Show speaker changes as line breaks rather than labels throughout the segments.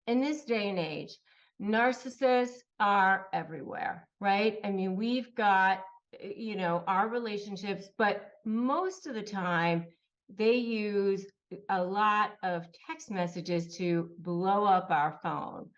in this day and age, narcissists are everywhere, right? I mean, we've got, our relationships, but most of the time they use a lot of text messages to blow up our phone.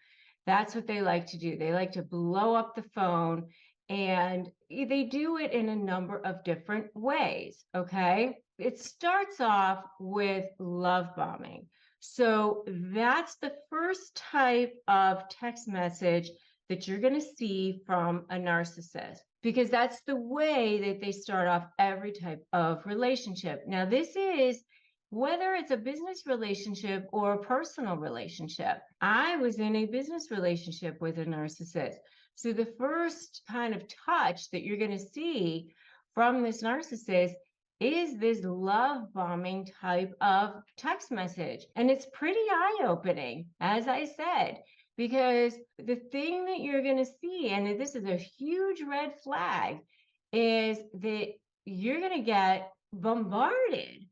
That's what they like to do. They like to blow up the phone, and they do it in a number of different ways. Okay. It starts off with love bombing. So that's the first type of text message that you're going to see from a narcissist, because that's the way that they start off every type of relationship. Now, this is whether it's a business relationship or a personal relationship. I was in a business relationship with a narcissist. So the first kind of touch that you're going to see from this narcissist is this love bombing type of text message. And it's pretty eye-opening, as I said, because the thing that you're going to see, and this is a huge red flag, is that you're going to get bombarded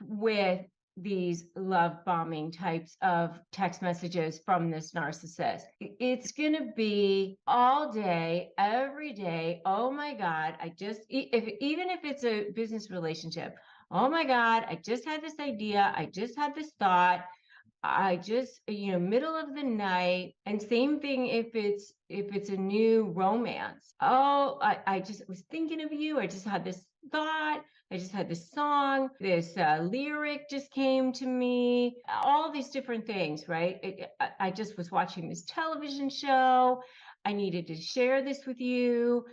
with these love bombing types of text messages from this narcissist. It's going to be all day, every day. Oh my God, even if it's a business relationship, oh my God, I just had this idea. I just had this thought. I just, middle of the night. And same thing if it's a new romance. Oh, I just was thinking of you. I just had this thought. I just had this song, this lyric just came to me, all these different things, right? I just was watching this television show. I needed to share this with you.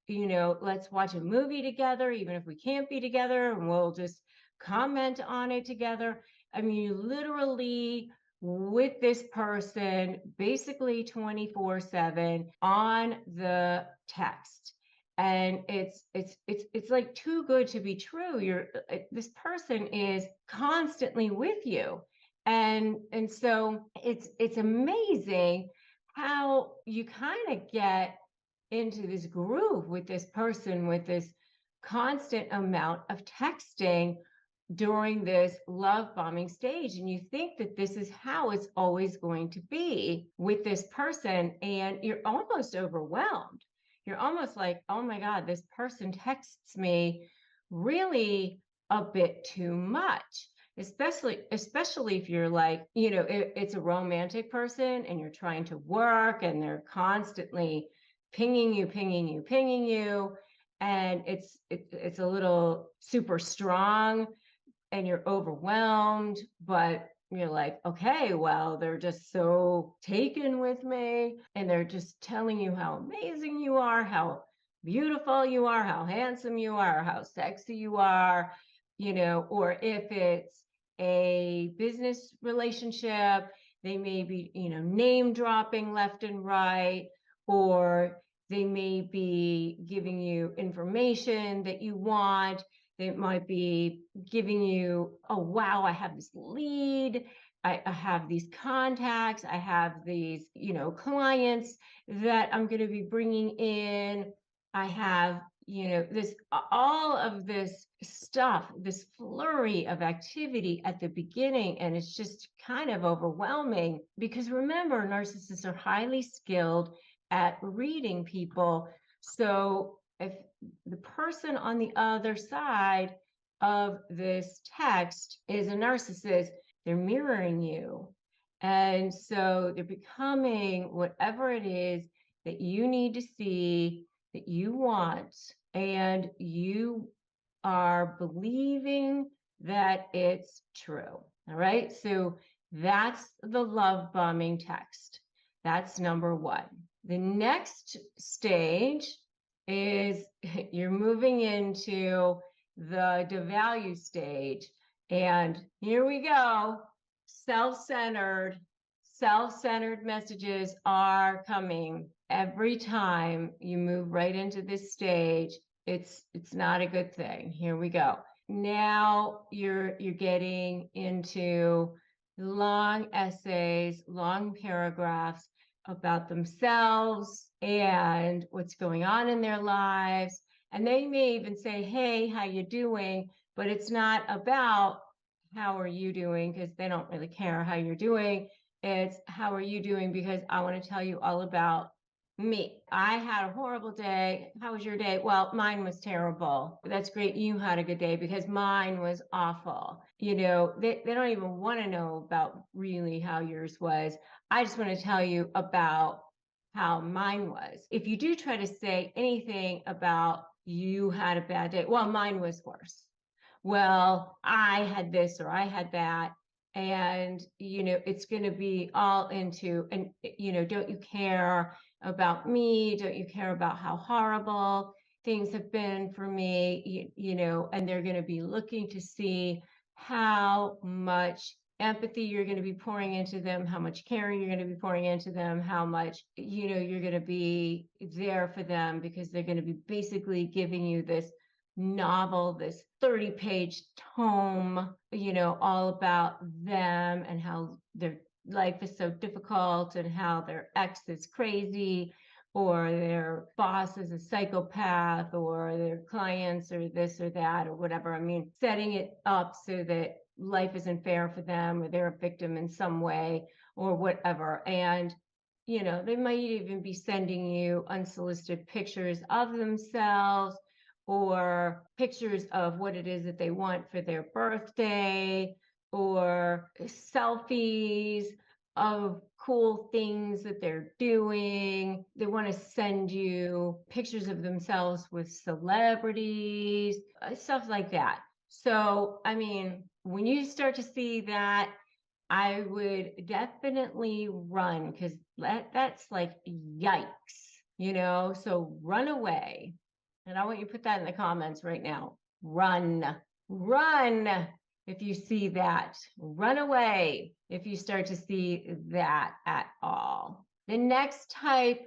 Let's watch a movie together, even if we can't be together, and we'll just comment on it together. I mean, you literally with this person basically 24/7 on the text. And it's like too good to be true. This person is constantly with you. And so it's amazing how you kind of get into this groove with this person, with this constant amount of texting during this love bombing stage. And you think that this is how it's always going to be with this person, and you're almost overwhelmed. You're almost like, oh my God, this person texts me really a bit too much. Especially if you're like, it's a romantic person and you're trying to work and they're constantly pinging you, and it's a little super strong and you're overwhelmed, but you're like, okay, well, they're just so taken with me and they're just telling you how amazing you are, how beautiful you are, how handsome you are, how sexy you are, or if it's a business relationship, they may be, name dropping left and right, or they may be giving you information that you want. They might be giving you, oh, wow, I have this lead. I have these contacts. I have these, clients that I'm going to be bringing in. I have, all of this stuff, this flurry of activity at the beginning. And it's just kind of overwhelming because remember, narcissists are highly skilled at reading people. So if the person on the other side of this text is a narcissist, they're mirroring you. And so they're becoming whatever it is that you need to see, that you want, and you are believing that it's true. All right. So that's the love bombing text. That's number one. The next stage is you're moving into the devalue stage. And here we go. Self-centered messages are coming every time you move right into this stage. It's not a good thing. Here we go. Now you're getting into long essays, long paragraphs about themselves and what's going on in their lives. And they may even say, hey, how you doing? But it's not about how are you doing, because they don't really care how you're doing. It's how are you doing? Because I want to tell you all about me. I had a horrible day. How was your day? Well, mine was terrible. That's great. You had a good day because mine was awful. They don't even want to know about really how yours was. I just want to tell you about how mine was. If you do try to say anything about you had a bad day, well, mine was worse. Well, I had this or I had that. And, it's going to be all into, and, don't you care about me? Don't you care about how horrible things have been for me? And they're going to be looking to see how much empathy you're going to be pouring into them, how much caring you're going to be pouring into them, how much, you're going to be there for them, because they're going to be basically giving you this novel, this 30-page tome, all about them and how their life is so difficult and how their ex is crazy or their boss is a psychopath or their clients or this or that or whatever. I mean, setting it up so that life isn't fair for them or they're a victim in some way or whatever. And they might even be sending you unsolicited pictures of themselves or pictures of what it is that they want for their birthday or selfies of cool things that they're doing. They want to send you pictures of themselves with celebrities, stuff like that. So, I mean, when you start to see that, I would definitely run, because that's like yikes. So run away. And I want you to put that in the comments right now. Run, run if you see that. Run away if you start to see that at all. The next type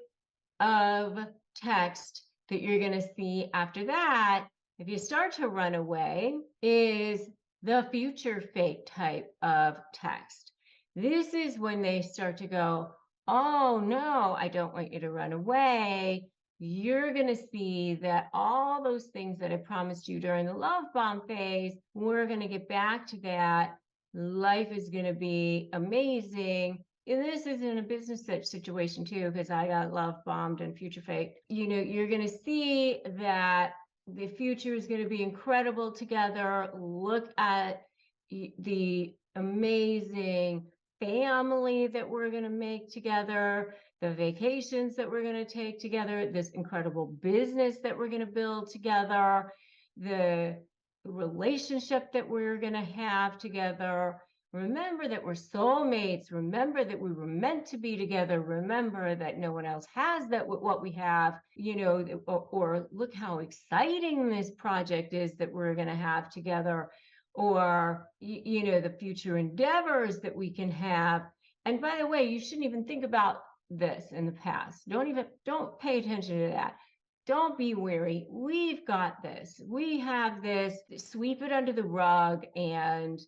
of text that you're going to see after that, if you start to run away, is the future fake type of text. This is when they start to go, oh no, I don't want you to run away. You're going to see that all those things that I promised you during the love bomb phase, we're going to get back to that. Life is going to be amazing. And this is in a business situation too, because I got love bombed and future faked. You're going to see that the future is going to be incredible together. Look at the amazing family that we're going to make together, the vacations that we're going to take together, this incredible business that we're going to build together, the relationship that we're going to have together. Remember that we're soulmates. Remember that we were meant to be together. Remember that no one else has that what we have, or look how exciting this project is that we're going to have together, or, the future endeavors that we can have. And by the way, you shouldn't even think about this in the past. Don't pay attention to that. Don't be weary. We've got this. We have this. Sweep it under the rug and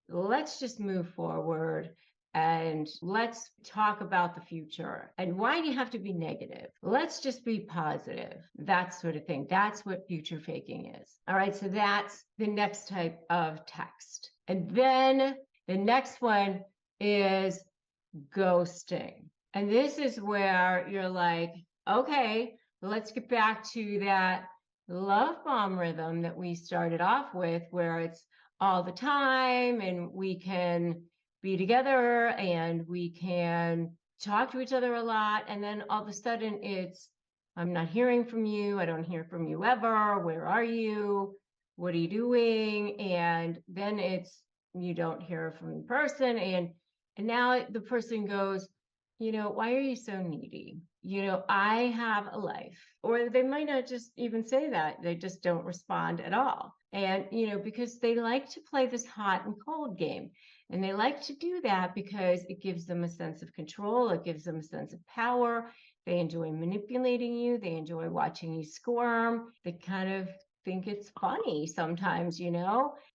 let's just move forward and let's talk about the future. And why do you have to be negative? Let's just be positive. That sort of thing. That's what future faking is. All right. So that's the next type of text. And then the next one is ghosting. And this is where you're like, okay, let's get back to that love bomb rhythm that we started off with, where it's all the time and we can be together and we can talk to each other a lot. And then all of a sudden it's, I'm not hearing from you. I don't hear from you ever. Where are you? What are you doing? And then it's, you don't hear from the person. And now the person goes, why are you so needy? I have a life. Or they might not just even say that. They just don't respond at all. And, because they like to play this hot and cold game. And they like to do that because it gives them a sense of control. It gives them a sense of power. They enjoy manipulating you. They enjoy watching you squirm. They kind of think it's funny sometimes,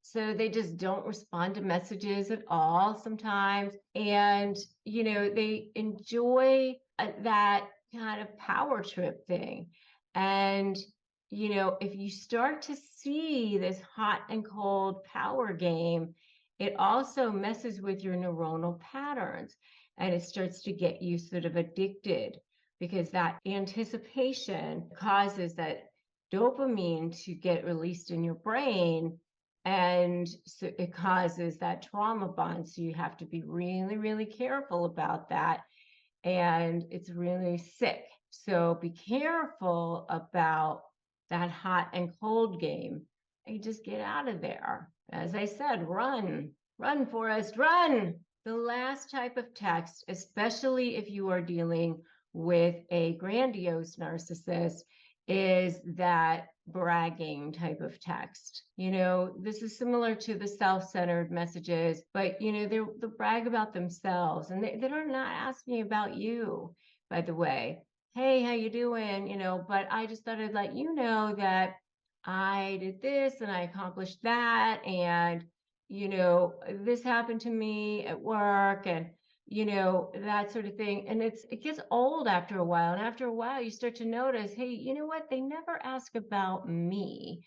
so they just don't respond to messages at all sometimes. And, they enjoy that kind of power trip thing. And, if you start to see this hot and cold power game, it also messes with your neuronal patterns. and it starts to get you sort of addicted, because that anticipation causes that dopamine to get released in your brain. And so it causes that trauma bond. So you have to be really, really careful about that. And it's really sick. So be careful about that hot and cold game. And just get out of there. As I said, run, Forrest, run. The last type of text, especially if you are dealing with a grandiose narcissist, is that bragging type of text. This is similar to the self-centered messages, but they brag about themselves, and they're not asking about you, by the way. Hey, how you doing? But I just thought I'd let you know that I did this and I accomplished that, and this happened to me at work, and that sort of thing. And it gets old after a while. And after a while, you start to notice, hey, you know what? They never ask about me.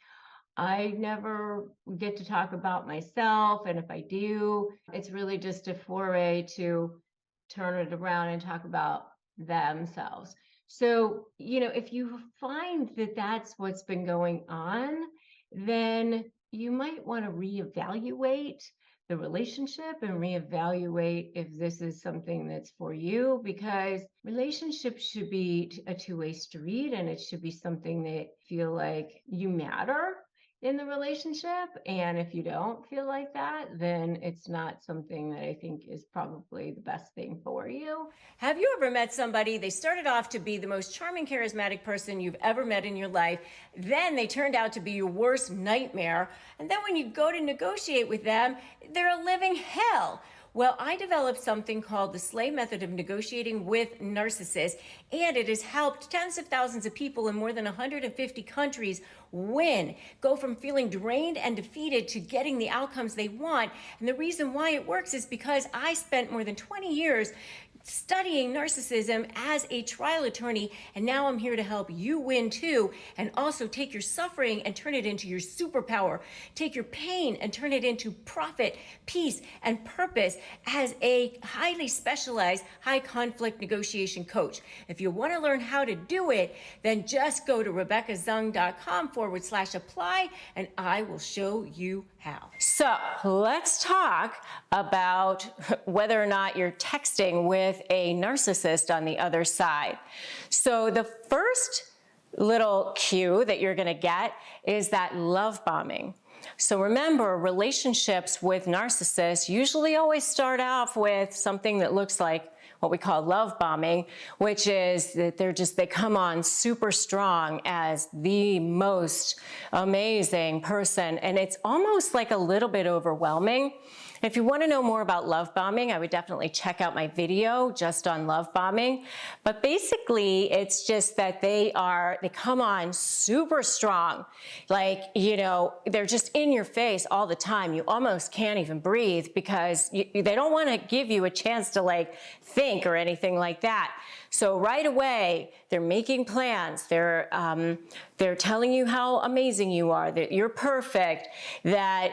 I never get to talk about myself. And if I do, it's really just a foray to turn it around and talk about themselves. So, if you find that that's what's been going on, then you might want to reevaluate the relationship and reevaluate if this is something that's for you, because relationships should be a two-way street, and it should be something that feel like you matter in the relationship. And if you don't feel like that, then it's not something that I think is probably the best thing for you.
Have you ever met somebody, they started off to be the most charming, charismatic person you've ever met in your life, then they turned out to be your worst nightmare, and then when you go to negotiate with them, they're a living hell? Well, I developed something called the SLAY method of negotiating with narcissists, and it has helped tens of thousands of people in more than 150 countries win, go from feeling drained and defeated to getting the outcomes they want. And the reason why it works is because I spent more than 20 years studying narcissism as a trial attorney, and now I'm here to help you win too, and also take your suffering and turn it into your superpower. Take your pain and turn it into profit, peace, and purpose as a highly specialized, high conflict negotiation coach. If you want to learn how to do it, then just go to RebeccaZung.com/apply, and I will show you how. So let's talk about whether or not you're texting with a narcissist on the other side. So the first little cue that you're going to get is that love bombing. So remember, relationships with narcissists usually always start off with something that looks like what we call love bombing, which is that they come on super strong as the most amazing person, and it's almost like a little bit overwhelming. If you want to know more about love bombing, I would definitely check out my video just on love bombing. But basically, it's just that they come on super strong. Like, they're just in your face all the time. You almost can't even breathe because they don't want to give you a chance to think or anything like that. So right away, they're making plans. They're telling you how amazing you are, that you're perfect, that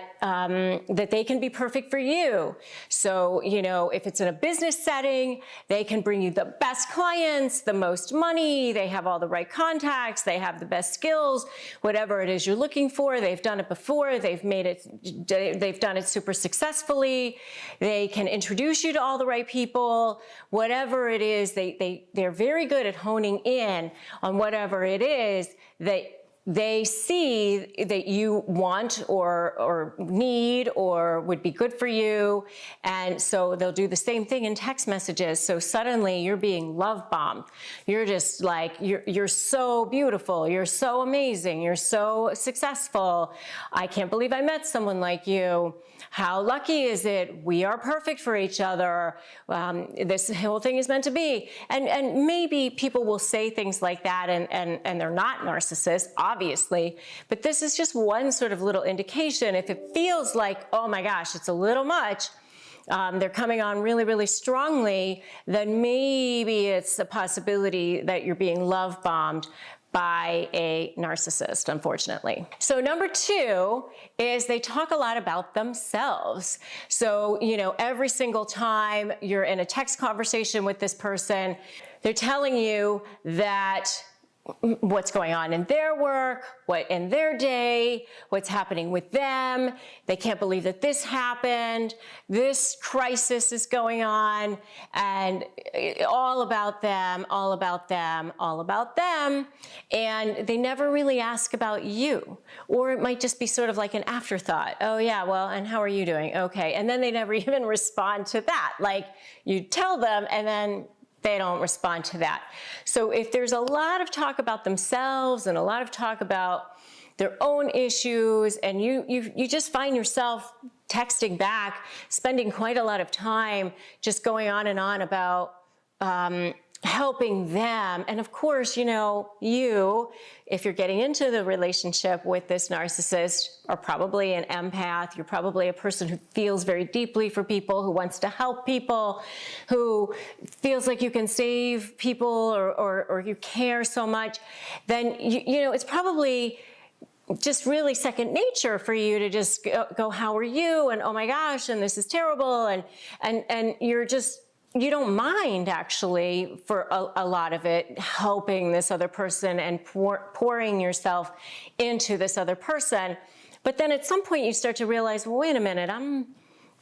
they can be perfect for you. So, if it's in a business setting, they can bring you the best clients, the most money, they have all the right contacts, they have the best skills, whatever it is you're looking for. They've done it before, they've done it super successfully. They can introduce you to all the right people, whatever it is, they're very good at honing in on whatever it is that they see that you want or need or would be good for you. And so they'll do the same thing in text messages. So suddenly you're being love bombed. You're just like, you're so beautiful. You're so amazing. You're so successful. I can't believe I met someone like you. How lucky is it? We are perfect for each other. This whole thing is meant to be. And maybe people will say things like that and they're not narcissists, obviously, but this is just one sort of little indication. If it feels like, oh my gosh, it's a little much, they're coming on really, really strongly, then maybe it's a possibility that you're being love bombed. by a narcissist, unfortunately. So number 2 is they talk a lot about themselves. So, every single time you're in a text conversation with this person, they're telling you that what's going on in their work, what in their day, what's happening with them. They can't believe that this happened. This crisis is going on, and all about them, all about them, all about them. And they never really ask about you. Or it might just be sort of like an afterthought. Oh yeah, well, and how are you doing? Okay. And then they never even respond to that. Like, you tell them and then they don't respond to that. So if there's a lot of talk about themselves and a lot of talk about their own issues, and you just find yourself texting back, spending quite a lot of time just going on and on about helping them. And of course, if you're getting into the relationship with this narcissist, are probably an empath. You're probably a person who feels very deeply for people, who wants to help people, who feels like you can save people, or you care so much. Then, it's probably just really second nature for you to just go, how are you? And oh my gosh, and this is terrible. And you don't mind, actually, for a lot of it, helping this other person and pouring yourself into this other person. But then at some point you start to realize, well, wait a minute,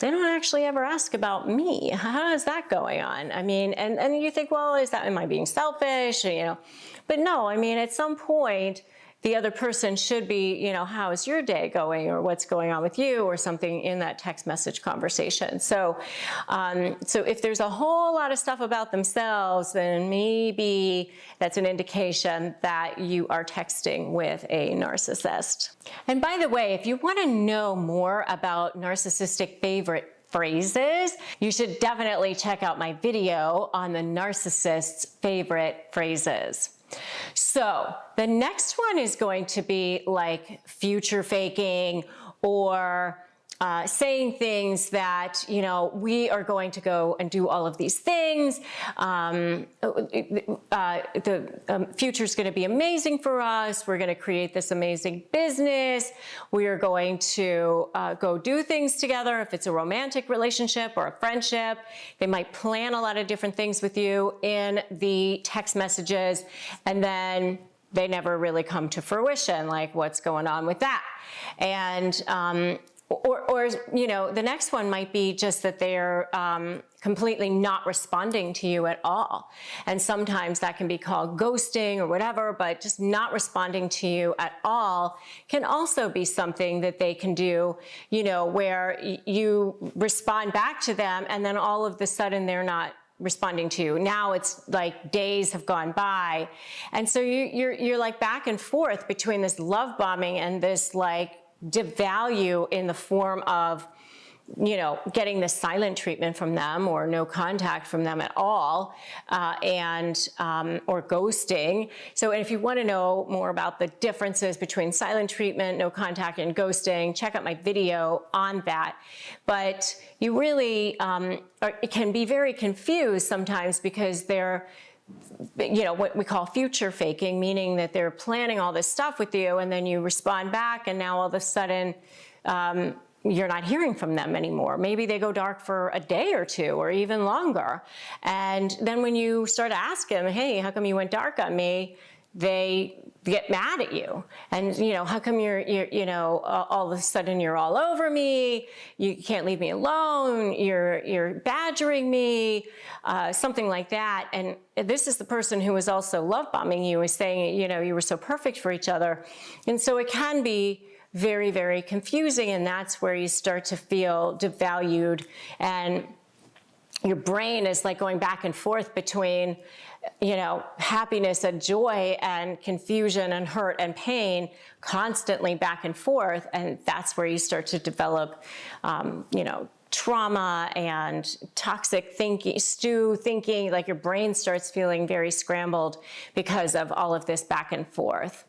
they don't actually ever ask about me. How is that going on? I mean, and you think, well, am I being selfish? But no, I mean, at some point, the other person should be, how is your day going, or what's going on with you, or something in that text message conversation. So if there's a whole lot of stuff about themselves, then maybe that's an indication that you are texting with a narcissist. And by the way, if you want to know more about narcissistic favorite phrases, you should definitely check out my video on the narcissist's favorite phrases. So the next one is going to be like future faking, or saying things that, we are going to go and do all of these things. The future is going to be amazing for us. We're going to create this amazing business. We are going to go do things together. If it's a romantic relationship or a friendship, they might plan a lot of different things with you in the text messages, and then they never really come to fruition. Like, what's going on with that? And or the next one might be just that they're completely not responding to you at all. And sometimes that can be called ghosting or whatever, but just not responding to you at all can also be something that they can do, where you respond back to them and then all of a sudden they're not responding to you. Now it's like days have gone by. And so you're like back and forth between this love bombing and this like devalue in the form of, getting the silent treatment from them, or no contact from them at all, or ghosting. So if you want to know more about the differences between silent treatment, no contact, and ghosting, check out my video on that. But you really it can be very confused sometimes, because they're what we call future faking, meaning that they're planning all this stuff with you, and then you respond back, and now all of a sudden you're not hearing from them anymore. Maybe they go dark for a day or two, or even longer. And then when you start to ask them, hey, how come you went dark on me? They get mad at you. And, how come you're all of a sudden you're all over me? You can't leave me alone. You're badgering me, something like that. And this is the person who was also love bombing you, is saying, you were so perfect for each other. And so it can be very, very confusing. And that's where you start to feel devalued, and your brain is like going back and forth between, happiness and joy and confusion and hurt and pain, constantly back and forth. And that's where you start to develop, trauma and toxic thinking, thinking, like your brain starts feeling very scrambled because of all of this back and forth.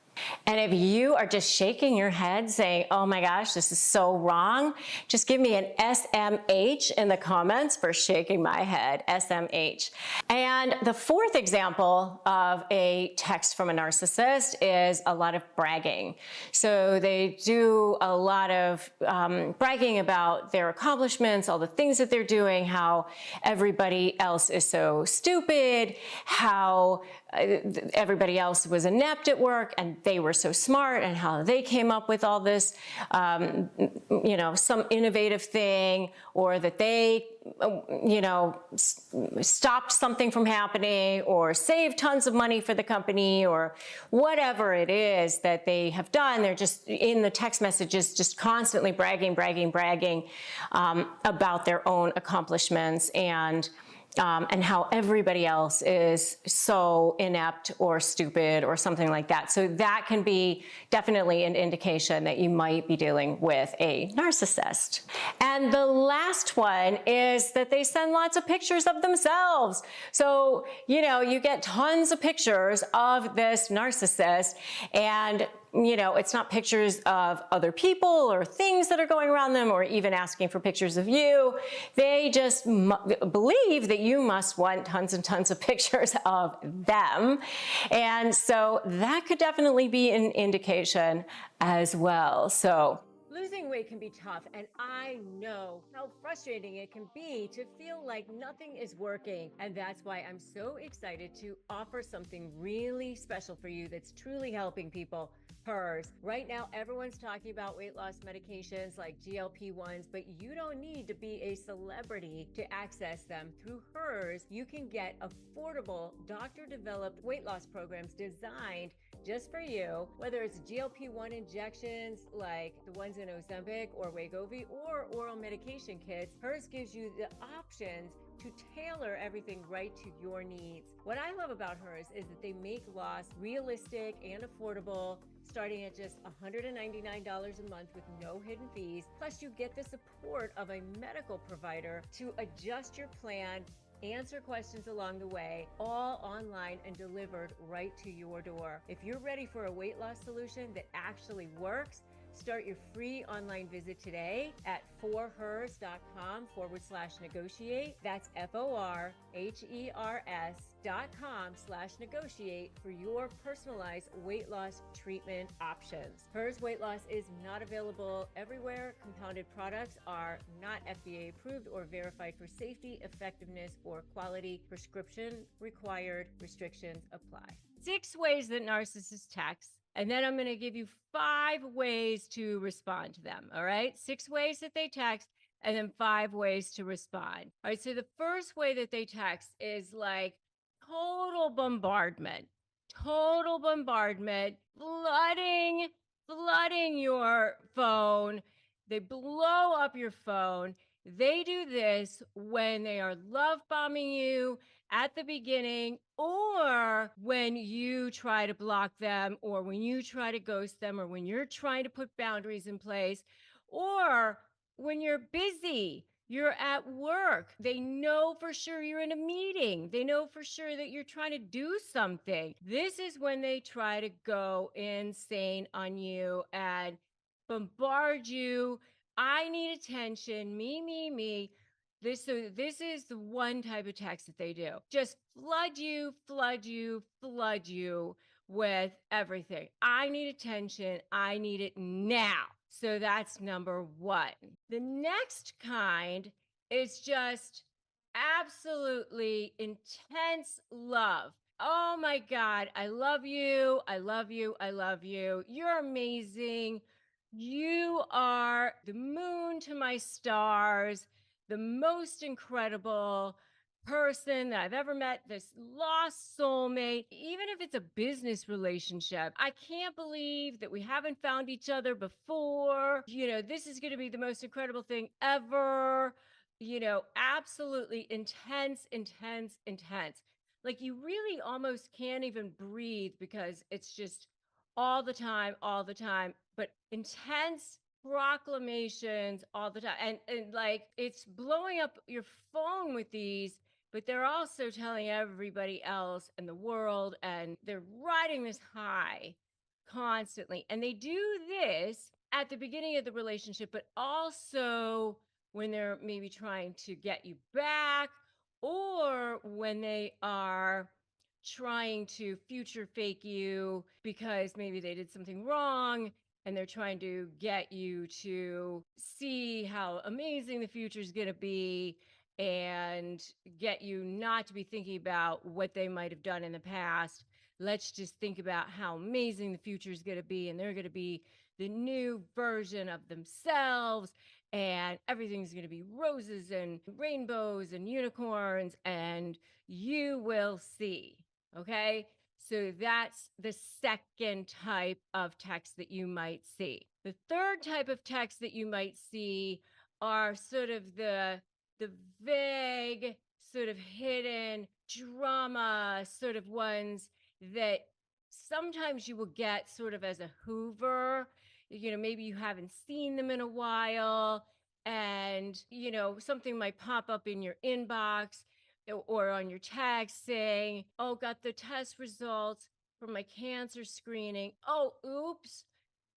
And if you are just shaking your head saying, oh my gosh, this is so wrong, just give me an SMH in the comments for shaking my head, SMH. And the fourth example of a text from a narcissist is a lot of bragging. So they do a lot of bragging about their accomplishments, all the things that they're doing, how everybody else is so stupid, how everybody else was inept at work and they were so smart, and how they came up with all this, some innovative thing, or that they, stopped something from happening or saved tons of money for the company, or whatever it is that they have done. They're just in the text messages, just constantly bragging about their own accomplishments and how everybody else is so inept or stupid or something like that. So that can be definitely an indication that you might be dealing with a narcissist. And the last one is that they send lots of pictures of themselves. So, you get tons of pictures of this narcissist, and it's not pictures of other people or things that are going around them, or even asking for pictures of you. They just believe that you must want tons and tons of pictures of them. And so that could definitely be an indication as well. So losing weight can be tough, and I know how frustrating it can be to feel like nothing is working. And that's why I'm so excited to offer something really special for you that's truly helping people. Hers. Right now, everyone's talking about weight loss medications like GLP-1s, but you don't need to be a celebrity to access them. Through Hers, you can get affordable, doctor-developed weight loss programs designed just for you, whether it's GLP-1 injections like the ones in Ozempic or Wegovy, or oral medication kits. Hers gives you the options to tailor everything right to your needs. What I love about Hers is that they make loss realistic and affordable, starting at just $199 a month with no hidden fees. Plus, you get the support of a medical provider to adjust your plan, answer questions along the way, all online and delivered right to your door. If you're ready for a weight loss solution that actually works, start your free online visit today at forhers.com/negotiate. That's FORHERS.com/negotiate for your personalized weight loss treatment options. Hers weight loss is not available everywhere. Compounded products are not FDA approved or verified for safety, effectiveness, or quality. Prescription required. Restrictions apply. 6 ways that narcissists text. And then I'm going to give you 5 ways to respond to them. All right. 6 ways that they text, and then 5 ways to respond. All right. So the first way that they text is like total bombardment, flooding your phone. They blow up your phone. They do this when they are love bombing you at the beginning, or when you try to block them, or when you try to ghost them, or when you're trying to put boundaries in place, or when you're busy, you're at work. They know for sure you're in a meeting. They know for sure that you're trying to do something. This is when they try to go insane on you and bombard you. I need attention, me. This is the one type of text that they do. Just flood you with everything. I need attention. I need it now. So that's number 1. The next kind is just absolutely intense love. Oh my God, I love you. You're amazing. You are the moon to my stars, the most incredible person that I've ever met, this lost soulmate. Even if it's a business relationship, I can't believe that we haven't found each other before. This is going to be the most incredible thing ever. Absolutely intense. Like you really almost can't even breathe because it's just all the time, but intense proclamations all the time. And like it's blowing up your phone with these, but they're also telling everybody else in the world, and they're riding this high constantly. And they do this at the beginning of the relationship, but also when they're maybe trying to get you back, or when they are trying to future fake you because maybe they did something wrong and they're trying to get you to see how amazing the future is going to be and get you not to be thinking about what they might have done in the past. Let's just think about how amazing the future is going to be, and they're going to be the new version of themselves, and everything's going to be roses and rainbows and unicorns, and you will see. Okay. So that's the second type of text that you might see. The third type of text that you might see are sort of the vague, sort of hidden drama sort of ones that sometimes you will get sort of as a hoover. Maybe you haven't seen them in a while, and something might pop up in your inbox or on your text saying, "Oh, got the test results for my cancer screening. Oh, oops.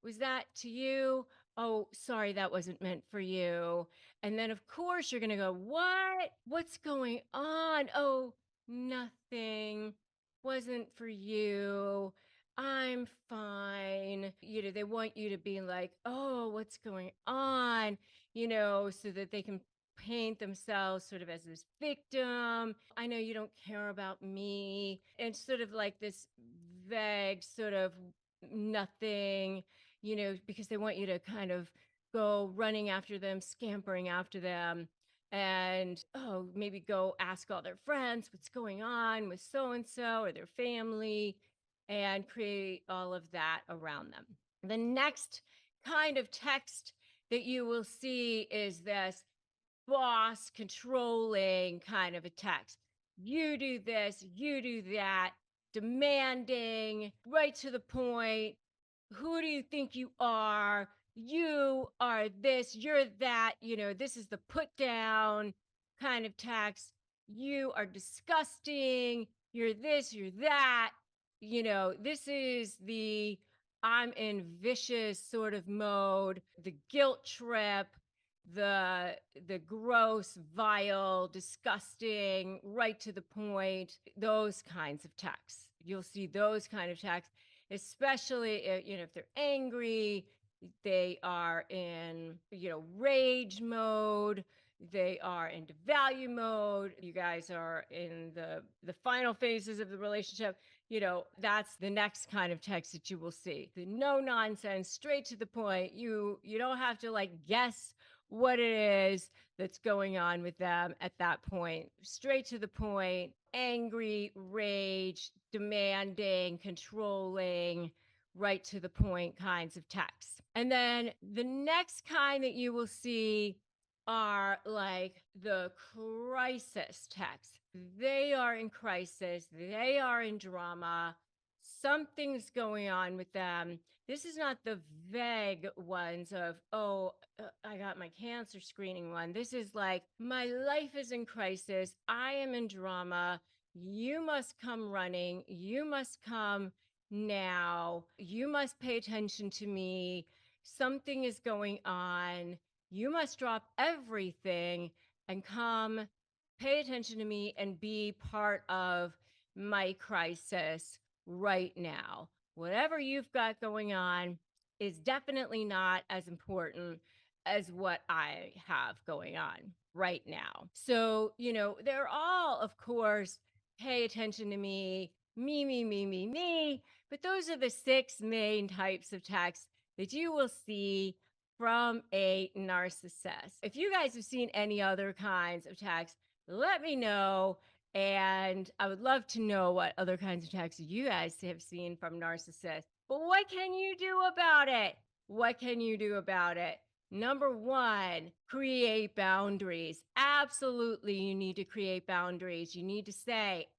Was that to you? Oh, sorry, that wasn't meant for you." And then, of course, you're going to go, "What? What's going on? Oh, nothing. Wasn't for you. I'm fine." They want you to be like, "Oh, what's going on?" So that they can paint themselves sort of as this victim. "I know you don't care about me." And sort of like this vague sort of nothing, because they want you to kind of go running after them, scampering after them, and maybe go ask all their friends what's going on with so and so or their family, and create all of that around them. The next kind of text that you will see is this boss controlling kind of a text. You do this, you do that, demanding, right to the point. "Who do you think you are? You are this, you're that." This is the put down kind of text. "You are disgusting. You're this, you're that." This is the I'm in vicious sort of mode, the guilt trip, the gross, vile, disgusting, right to the point, those kinds of texts. You'll see those kind of texts, especially if they're angry, they are in rage mode, they are in devalue mode, you guys are in the final phases of the relationship. That's the next kind of text that you will see. The no nonsense, straight to the point. You don't have to like guess what it is that's going on with them at that point. Straight to the point, angry, rage, demanding, controlling, right to the point kinds of texts. And then the next kind that you will see are like the crisis texts. They are in crisis, they are in drama, something's going on with them. This is not the vague ones of, "Oh, I got my cancer screening" one. This is like, "My life is in crisis. I am in drama. You must come running. You must come now. You must pay attention to me. Something is going on. You must drop everything and come pay attention to me and be part of my crisis right now. Whatever you've got going on is definitely not as important as what I have going on right now." So, they're all, of course, pay attention to me, me. But those are the 6 main types of text that you will see from a narcissist. If you guys have seen any other kinds of text, let me know. And I would love to know what other kinds of texts you guys have seen from narcissists. But what can you do about it? What can you do about it? Number 1, create boundaries. Absolutely, you need to create boundaries. You need to say,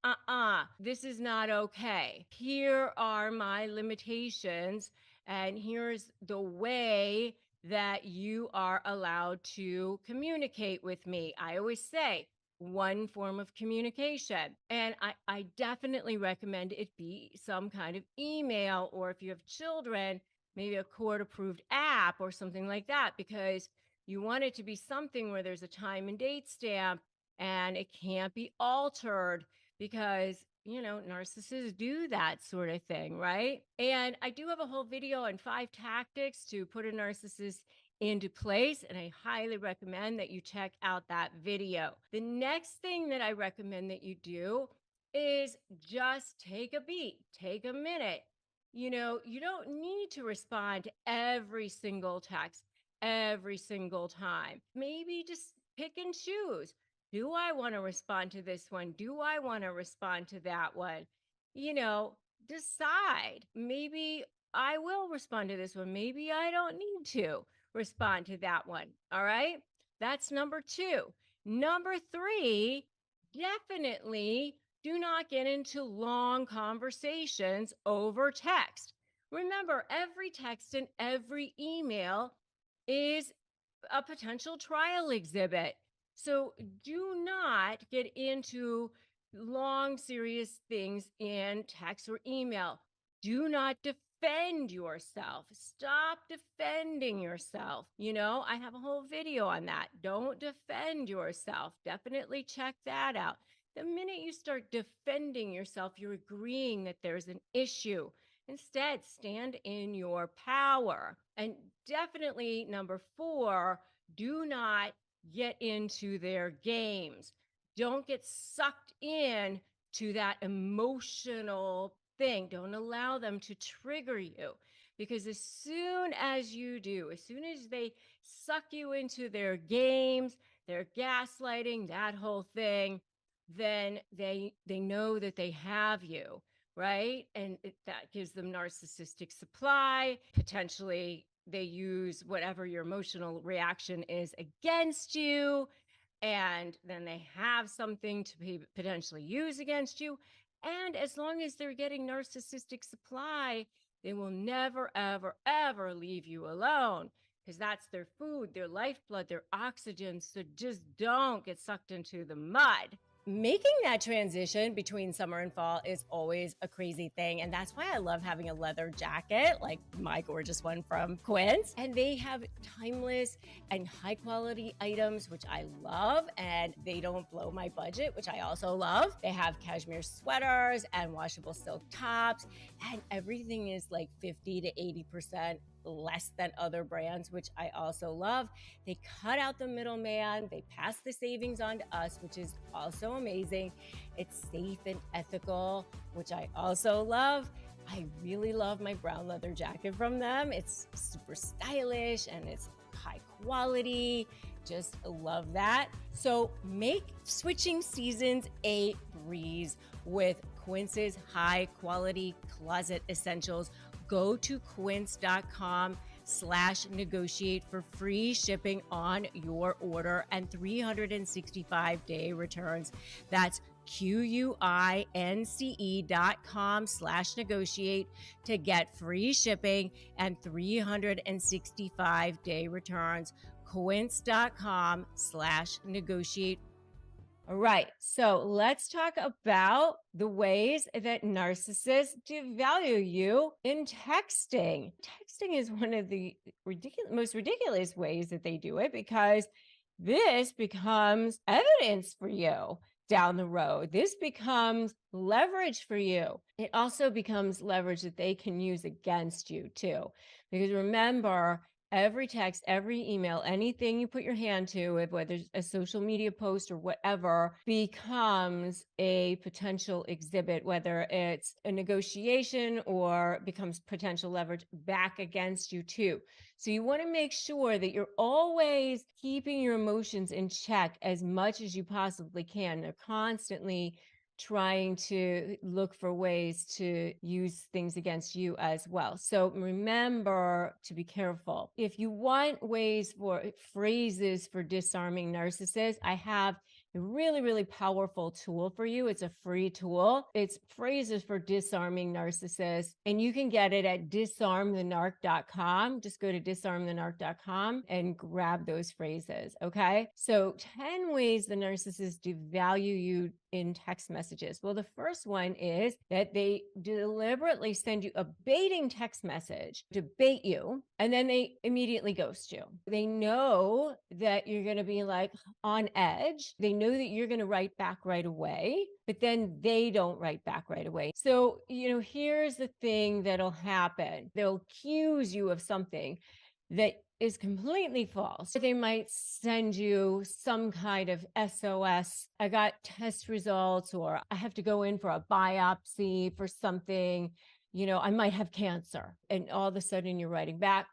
this is not okay. Here are my limitations, and here's the way that you are allowed to communicate with me. I always say,
one form of communication. And I definitely recommend it be some kind of email, or if you have children, maybe a court approved app or something like that, because you want it to be something where there's a time and date stamp and it can't be altered, because narcissists do that sort of thing, right? And I do have a whole video on 5 tactics to put a narcissist into place, and I highly recommend that you check out that video. The next thing that I recommend that you do is just take a beat, take a minute. You don't need to respond to every single text every single time. Maybe just pick and choose. Do I want to respond to this one? Do I want to respond to that one? Decide. Maybe I will respond to this one. Maybe I don't need to respond to that one. All right. That's number 2. Number 3, definitely do not get into long conversations over text. Remember, every text and every email is a potential trial exhibit. So do not get into long, serious things in text or email. Do not defend yourself. Stop defending yourself. I have a whole video on that. Don't defend yourself. Definitely check that out. The minute you start defending yourself, you're agreeing that there's an issue. Instead, stand in your power. And definitely, number 4, do not get into their games. Don't get sucked in to that emotional thing. Don't allow them to trigger you, because as soon as you do, as soon as they suck you into their games, their gaslighting, that whole thing, then they know that they have you, right? And that gives them narcissistic supply. Potentially, they use whatever your emotional reaction is against you. And then they have something to potentially use against you. And as long as they're getting narcissistic supply, they will never, ever, ever leave you alone, because that's their food, their lifeblood, their oxygen. So just don't get sucked into the mud. Making that transition between summer and fall is always a crazy thing. And that's why I love having a leather jacket, like my gorgeous one from Quince. And they have timeless and high quality items, which I love. And they don't blow my budget, which I also love. They have cashmere sweaters and washable silk tops. And everything is like 50 to 80% less than other brands, which I also love. They cut out the middleman. They pass the savings on to us, which is also amazing. It's safe and ethical, which I also love. I really love my brown leather jacket from them. It's super stylish and it's high quality. Just love that. So make switching seasons a breeze with Quince's high quality closet essentials. Go to quince.com/negotiate for free shipping on your order and 365-day returns. That's QUINCE.com/negotiate to get free shipping and 365-day returns. Quince.com/negotiate. All right, so let's talk about the ways that narcissists devalue you in texting. Texting is one of the most ridiculous ways that they do it, because this becomes evidence for you down the road. This becomes leverage for you. It also becomes leverage that they can use against you too. Because remember, every text, every email, anything you put your hand to, whether it's a social media post or whatever, becomes a potential exhibit, whether it's a negotiation or becomes potential leverage back against you too. So you want to make sure that you're always keeping your emotions in check as much as you possibly can. They're constantly trying to look for ways to use things against you as well. So remember to be careful. If you want ways for phrases for disarming narcissists, I have
a really, really powerful tool for you. It's a free tool. It's phrases for disarming narcissists, and you can get it at disarmthenarc.com. Just go to disarmthenarc.com and grab those phrases. Okay. So 10 ways the narcissists devalue you in text messages. Well, the first one is that they deliberately send you a baiting text message to bait you, and then they immediately ghost you. They know that you're going to be like on edge. They know that you're going to write back right away, but then they don't write back right away. So, here's the thing that'll happen. They'll accuse you of something that is completely false. They might send you some kind of SOS. I got test results, or I have to go in for a biopsy for something. I might have cancer. And all of a sudden you're writing back,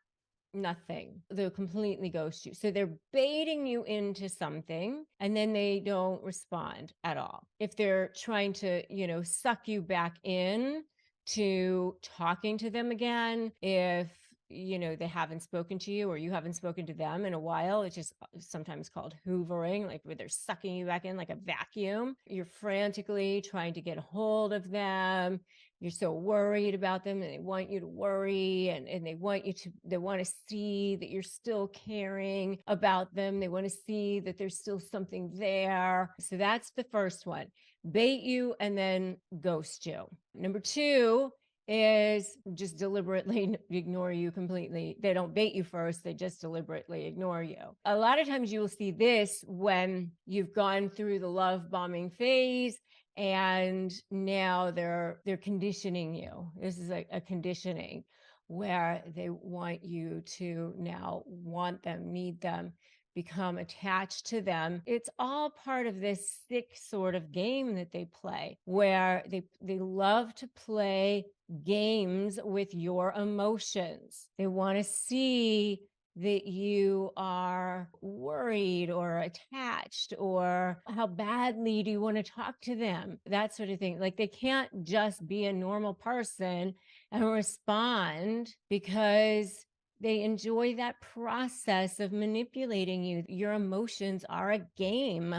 nothing. They'll completely ghost you. So they're baiting you into something, and then they don't respond at all. If they're trying to, suck you back in to talking to them again, if they haven't spoken to you or you haven't spoken to them in a while, it's just sometimes called hoovering, like where they're sucking you back in like a vacuum. You're frantically trying to get a hold of them. You're so worried about them, and they want you to worry, and they want to see that you're still caring about them. They want to see that there's still something there. So that's the first one. Bait you and then ghost you. Number two is just deliberately ignore you completely. They don't bait you first, they just deliberately ignore you. A lot of times you will see this when you've gone through the love bombing phase, and now they're conditioning you. This is a conditioning where they want you to now want them, need them, become attached to them. It's all part of this sick sort of game that they play, where they love to play games with your emotions. They want to see that you are worried or attached, or how badly do you want to talk to them, that sort of thing. Like, they can't just be a normal person and respond, because they enjoy that process of manipulating you. Your emotions are a game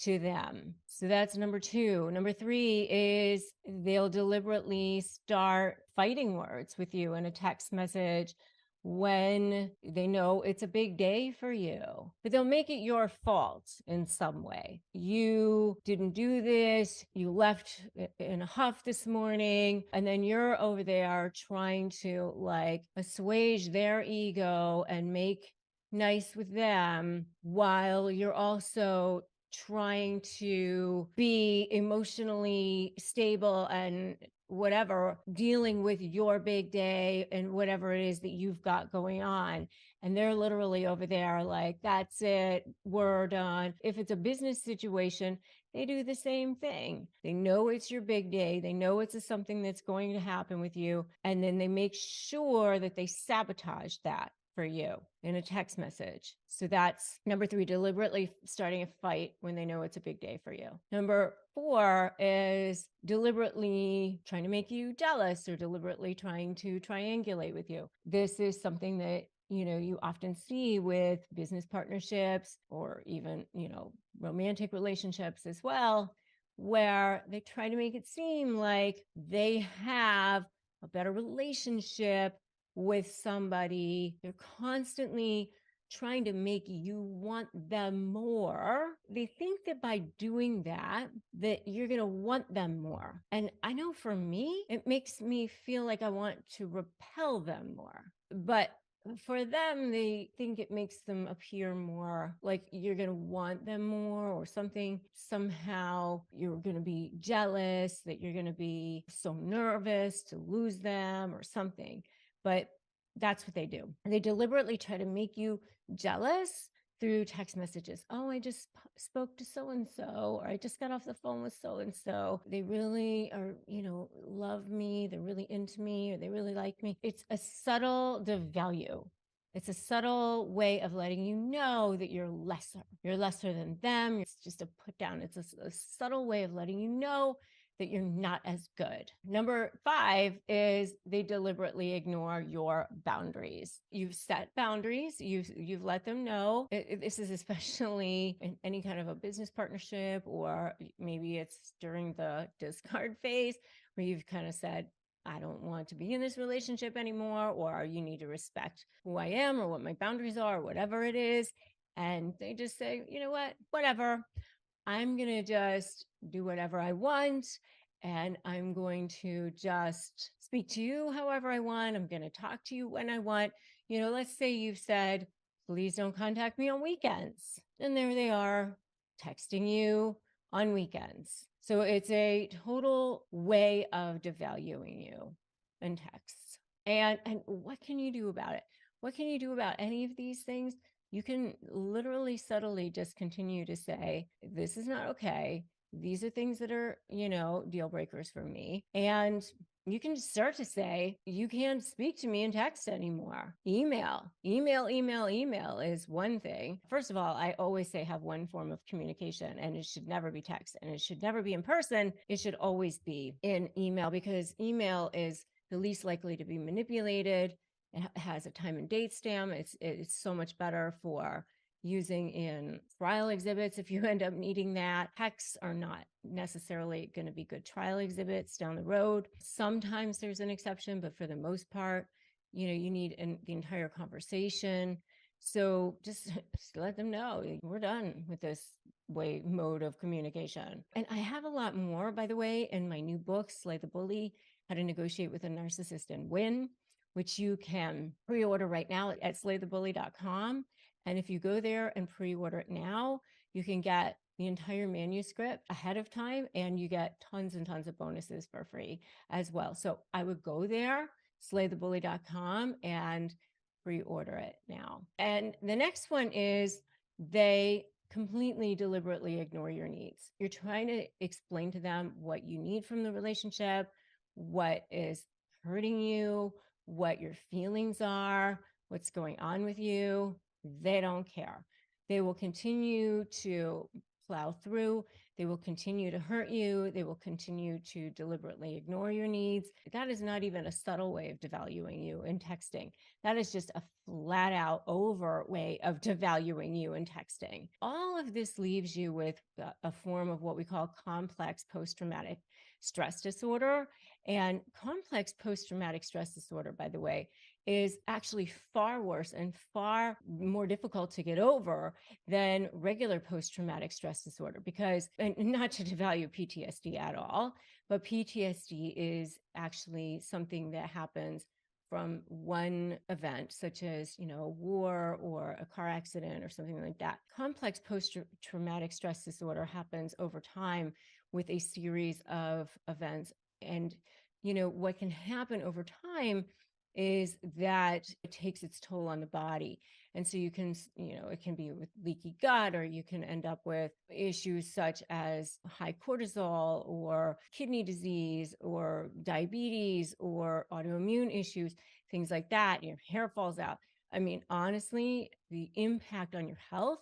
to them. So that's number two. Number three is they'll deliberately start fighting words with you in a text message when they know it's a big day for you, but they'll make it your fault in some way. You didn't do this, you left in a huff this morning, and then you're over there trying to like assuage their ego and make nice with them, while you're also trying to be emotionally stable and whatever, dealing with your big day and whatever it is that you've got going on. And they're literally over there like, that's it, we're done. If it's a business situation, they do the same thing. They know it's your big day. They know it's something that's going to happen with you. And then they make sure that they sabotage that for you in a text message. So that's number three, deliberately starting a fight when they know it's a big day for you. Number four is deliberately trying to make you jealous, or deliberately trying to triangulate with you. This is something that you often see with business partnerships, or even, romantic relationships as well, where they try to make it seem like they have a better relationship with somebody. They're constantly trying to make you want them more. They think that by doing that you're going to want them more. And I know for me, it makes me feel like I want to repel them more. But for them, they think it makes them appear more like you're going to want them more, or something. Somehow you're going to be jealous, that you're going to be so nervous to lose them or something. But that's what they do. They deliberately try to make you jealous through text messages. Oh, I just spoke to so-and-so, or I just got off the phone with so-and-so. They really are, love me. They're really into me, or they really like me. It's a subtle devalue. It's a subtle way of letting you know that you're lesser. You're lesser than them. It's just a put down. It's a subtle way of letting you know that you're not as good. Number 5 is they deliberately ignore your boundaries. You've set boundaries, you've let them know. This is especially in any kind of a business partnership, or maybe it's during the discard phase where you've kind of said, I don't want to be in this relationship anymore, or you need to respect who I am or what my boundaries are, or whatever it is. And they just say, you know what, whatever. I'm going to just do whatever I want. And I'm going to just speak to you however I want. I'm going to talk to you when I want. Let's say you've said, please don't contact me on weekends. And there they are texting you on weekends. So it's a total way of devaluing you in texts. And what can you do about it? What can you do about any of these things? You can literally subtly just continue to say, this is not okay. These are things that are, deal breakers for me. And you can start to say, you can't speak to me in text anymore. Email is one thing. First of all, I always say have one form of communication, and it should never be text, and it should never be in person. It should always be in email, because email is the least likely to be manipulated. It has a time and date stamp. It's so much better for using in trial exhibits if you end up needing that. Texts are not necessarily going to be good trial exhibits down the road. Sometimes there's an exception, but for the most part, you need the entire conversation. So just let them know we're done with this mode of communication. And I have a lot more, by the way, in my new book, Slay the Bully: How to Negotiate with a Narcissist and Win, which you can pre-order right now at slaythebully.com. And if you go there and pre-order it now, you can get the entire manuscript ahead of time, and you get tons and tons of bonuses for free as well. So I would go there, slaythebully.com, and pre-order it now. And the next one is they completely deliberately ignore your needs. You're trying to explain to them what you need from the relationship, what is hurting you, what your feelings are, what's going on with you. They don't care. They will continue to plow through. They will continue to hurt you. They will continue to deliberately ignore your needs. That is not even a subtle way of devaluing you in texting. That is just a flat out over way of devaluing you in texting. All of this leaves you with a form of what we call complex post-traumatic stress disorder. And complex post-traumatic stress disorder, by the way, is actually far worse and far more difficult to get over than regular post-traumatic stress disorder, because, and not to devalue PTSD at all, but PTSD is actually something that happens from one event, such as, a war or a car accident or something like that. Complex post-traumatic stress disorder happens over time with a series of events. And, what can happen over time is that it takes its toll on the body. And so you can, it can be with leaky gut, or you can end up with issues such as high cortisol or kidney disease or diabetes or autoimmune issues, things like that. Your hair falls out. I mean, honestly, the impact on your health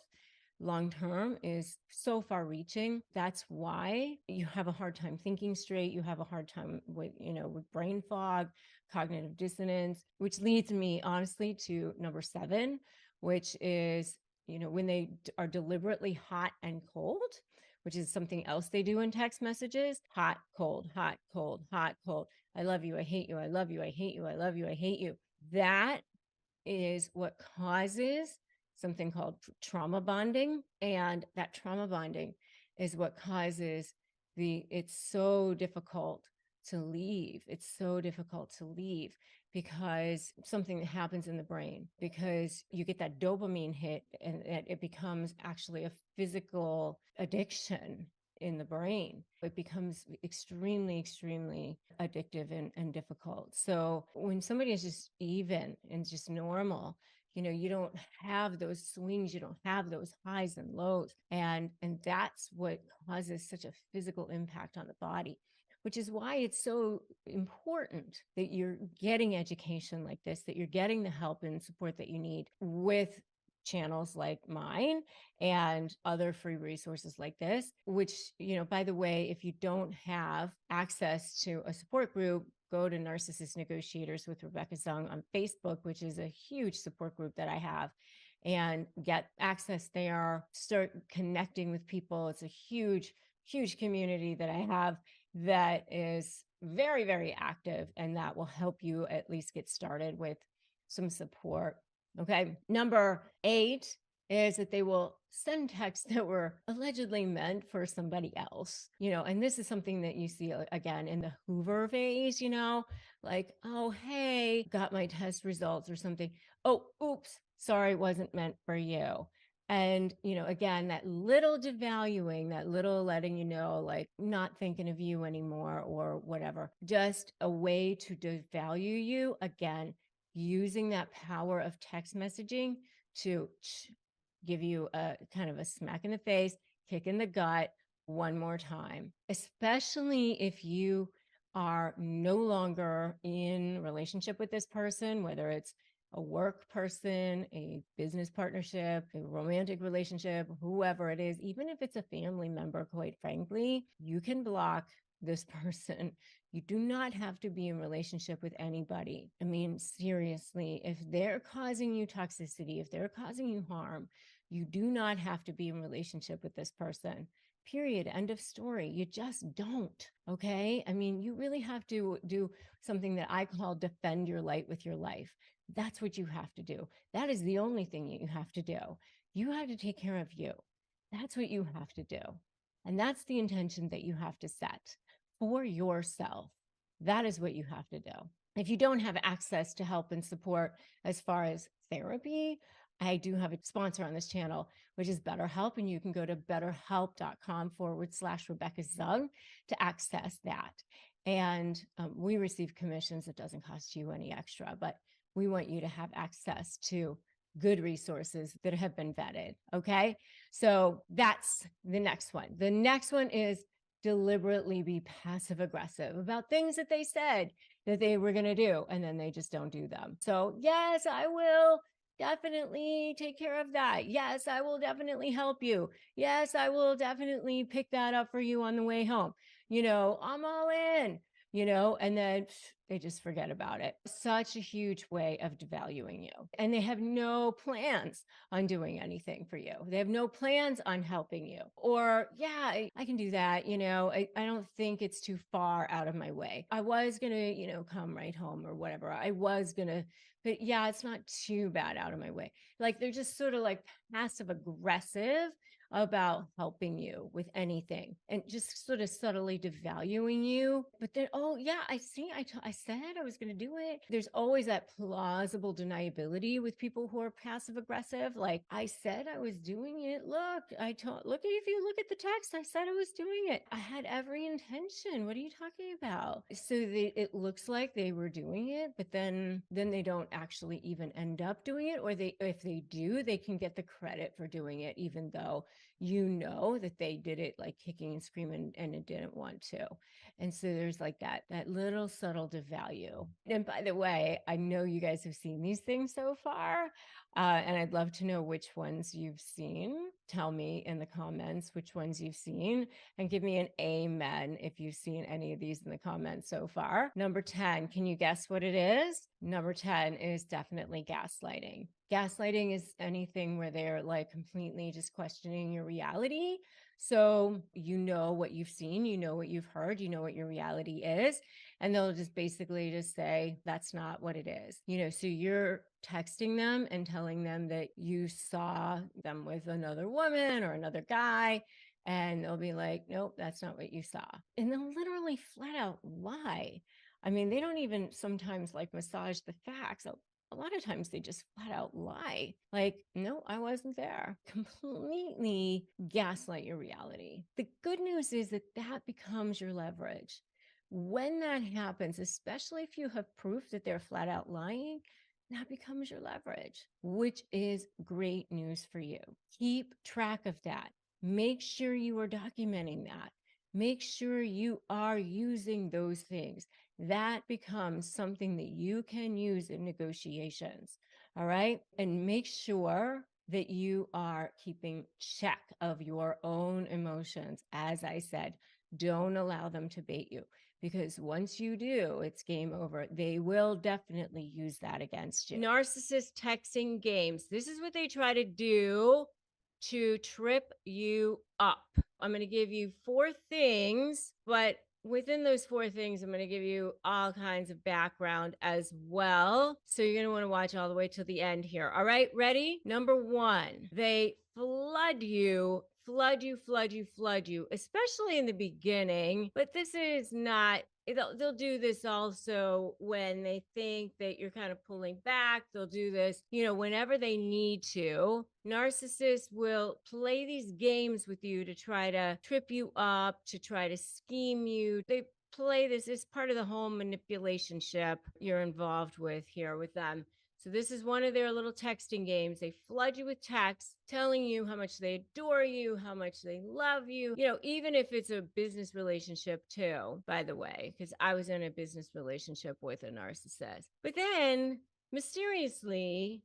long-term is so far reaching. That's why you have a hard time thinking straight. You have a hard time with, with brain fog, cognitive dissonance, which leads me honestly to number 7, which is, when they are deliberately hot and cold, which is something else they do in text messages. Hot, cold, hot, cold, hot, cold. I love you. I hate you. I love you. I hate you. I love you. I hate you. That is what causes something called trauma bonding. And that trauma bonding is what causes it's so difficult to leave. It's so difficult to leave because something that happens in the brain, because you get that dopamine hit, and it becomes actually a physical addiction in the brain. It becomes extremely, extremely addictive and difficult. So when somebody is just even and just normal, you don't have those swings, you don't have those highs and lows. And that's what causes such a physical impact on the body, which is why it's so important that you're getting education like this, that you're getting the help and support that you need with channels like mine and other free resources like this, which, by the way, if you don't have access to a support group, go to Narcissist Negotiators with Rebecca Zung on Facebook, which is a huge support group that I have, and get access there, start connecting with people. It's a huge, huge community that I have that is very, very active, and that will help you at least get started with some support. Okay. Number 8 is that they will send texts that were allegedly meant for somebody else, and this is something that you see again in the Hoover phase, like, oh, hey, got my test results or something. Oh, oops, sorry, wasn't meant for you. And, again, that little devaluing, that little letting like, not thinking of you anymore or whatever, just a way to devalue you, again, using that power of text messaging to give you a kind of a smack in the face, kick in the gut one more time, especially if you are no longer in relationship with this person, whether it's a work person, a business partnership, a romantic relationship, whoever it is, even if it's a family member, quite frankly, you can block this person. You do not have to be in relationship with anybody. I mean, seriously, if they're causing you toxicity, if they're causing you harm, you do not have to be in relationship with this person. Period. End of story. You just don't. Okay. I mean, you really have to do something that I call defend your light with your life. That's what you have to do. That is the only thing that you have to do. You have to take care of you. That's what you have to do. And that's the intention that you have to set for yourself. That is what you have to do. If you don't have access to help and support as far as therapy, I do have a sponsor on this channel, which is BetterHelp, and you can go to betterhelp.com/Rebecca Zung to access that. And we receive commissions. It doesn't cost you any extra, but we want you to have access to good resources that have been vetted. Okay. So that's the next one. The next one is deliberately be passive aggressive about things that they said that they were going to do, and then they just don't do them. So yes, I will definitely take care of that. Yes, I will definitely help you. Yes, I will definitely pick that up for you on the way home. I'm all in, and then they just forget about it. Such a huge way of devaluing you. And they have no plans on doing anything for you. They have no plans on helping you. Or, yeah, I can do that. I don't think it's too far out of my way. I was going to, come right home or whatever. I was going to, but yeah, it's not too bad out of my way. Like they're just sort of like passive aggressive about helping you with anything and just sort of subtly devaluing you. But then, oh yeah, I see, I said I was going to do it. There's always that plausible deniability with people who are passive aggressive. Like, I said I was doing it. Look, if you look at the text, I said I was doing it. I had every intention. What are you talking about? So it looks like they were doing it, but then they don't actually even end up doing it. Or if they do, they can get the credit for doing it, even though that they did it like kicking and screaming and it didn't want to. And so there's like that little subtle devalue. And by the way, I know you guys have seen these things so far. And I'd love to know which ones you've seen. Tell me in the comments which ones you've seen, and give me an amen if you've seen any of these in the comments so far. Number 10, can you guess what it is? Number 10 is definitely gaslighting. Gaslighting is anything where they're like completely just questioning your reality. So what you've seen, what you've heard, what your reality is. And they'll just basically just say, that's not what it is. So you're texting them and telling them that you saw them with another woman or another guy. And they'll be like, nope, that's not what you saw. And they'll literally flat out lie. I mean, they don't even sometimes like massage the facts. A lot of times they just flat out lie. Like, no, I wasn't there. Completely gaslight your reality. The good news is that becomes your leverage. When that happens, especially if you have proof that they're flat out lying, that becomes your leverage, which is great news for you. Keep track of that. Make sure you are documenting that. Make sure you are using those things. That becomes something that you can use in negotiations. All right. And make sure that you are keeping check of your own emotions. As I said, don't allow them to bait you, because once you do, it's game over. They will definitely use that against you. Narcissist texting games. This is what they try to do to trip you up. I'm going to give you 4 things, but within those 4 things, I'm going to give you all kinds of background as well. So you're going to want to watch all the way till the end here. All right, ready? Number 1, they flood you, especially in the beginning. But this is not, they'll do this also when they think that you're kind of pulling back. They'll do this, whenever they need to. Narcissists will play these games with you to try to trip you up, to try to scheme you. They play this as part of the whole manipulation ship you're involved with here with them. So this is one of their little texting games. They flood you with texts telling you how much they adore you, how much they love you, even if it's a business relationship too, by the way, because I was in a business relationship with a narcissist. But then mysteriously,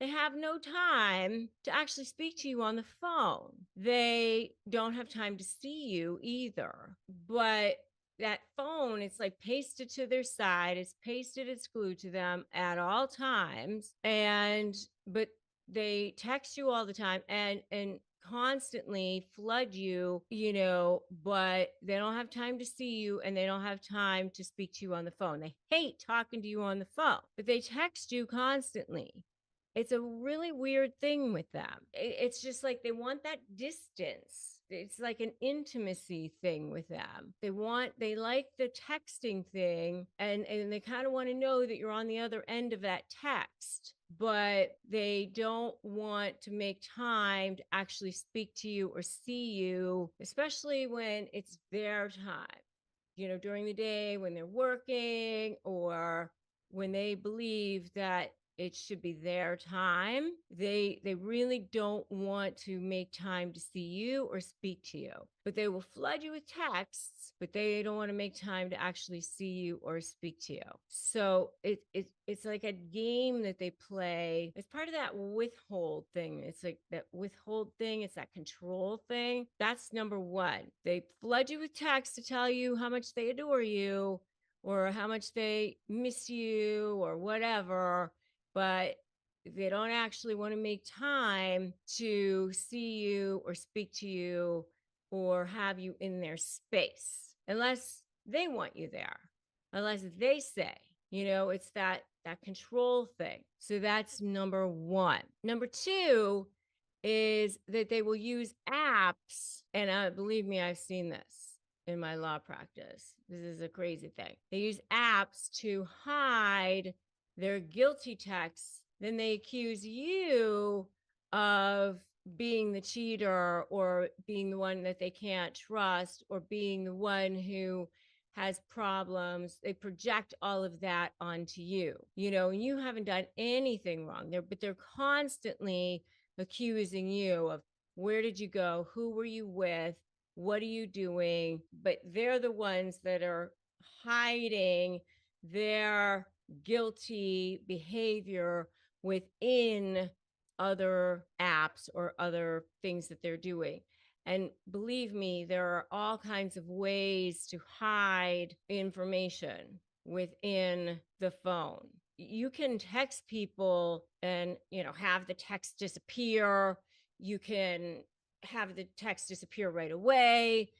they have no time to actually speak to you on the phone. They don't have time to see you either. But that phone, it's like pasted to their side. It's glued to them at all times. But they text you all the time and constantly flood you, but they don't have time to see you and they don't have time to speak to you on the phone. They hate talking to you on the phone, but they text you constantly. It's a really weird thing with them. It's just like they want that distance. It's like an intimacy thing with them. They like the texting thing, and they kind of want to know that you're on the other end of that text, but they don't want to make time to actually speak to you or see you, especially when it's their time, during the day when they're working or when they believe that it should be their time. They really don't want to make time to see you or speak to you, but they will flood you with texts, but they don't want to make time to actually see you or speak to you. So it's like a game that they play. It's part of that withhold thing. It's like that withhold thing. It's that control thing. That's number 1. They flood you with texts to tell you how much they adore you or how much they miss you or whatever, but they don't actually want to make time to see you or speak to you or have you in their space unless they want you there, unless they say, it's that control thing. So that's number 1. Number 2 is that they will use apps, and believe me, I've seen this in my law practice. This is a crazy thing. They use apps to hide their guilty texts. Then they accuse you of being the cheater or being the one that they can't trust or being the one who has problems. They project all of that onto you, and you haven't done anything wrong there, but they're constantly accusing you of where did you go? Who were you with? What are you doing? But they're the ones that are hiding their guilty behavior within other apps or other things that they're doing. And believe me, there are all kinds of ways to hide information within the phone. You can text people and, have the text disappear. You can have the text disappear right away.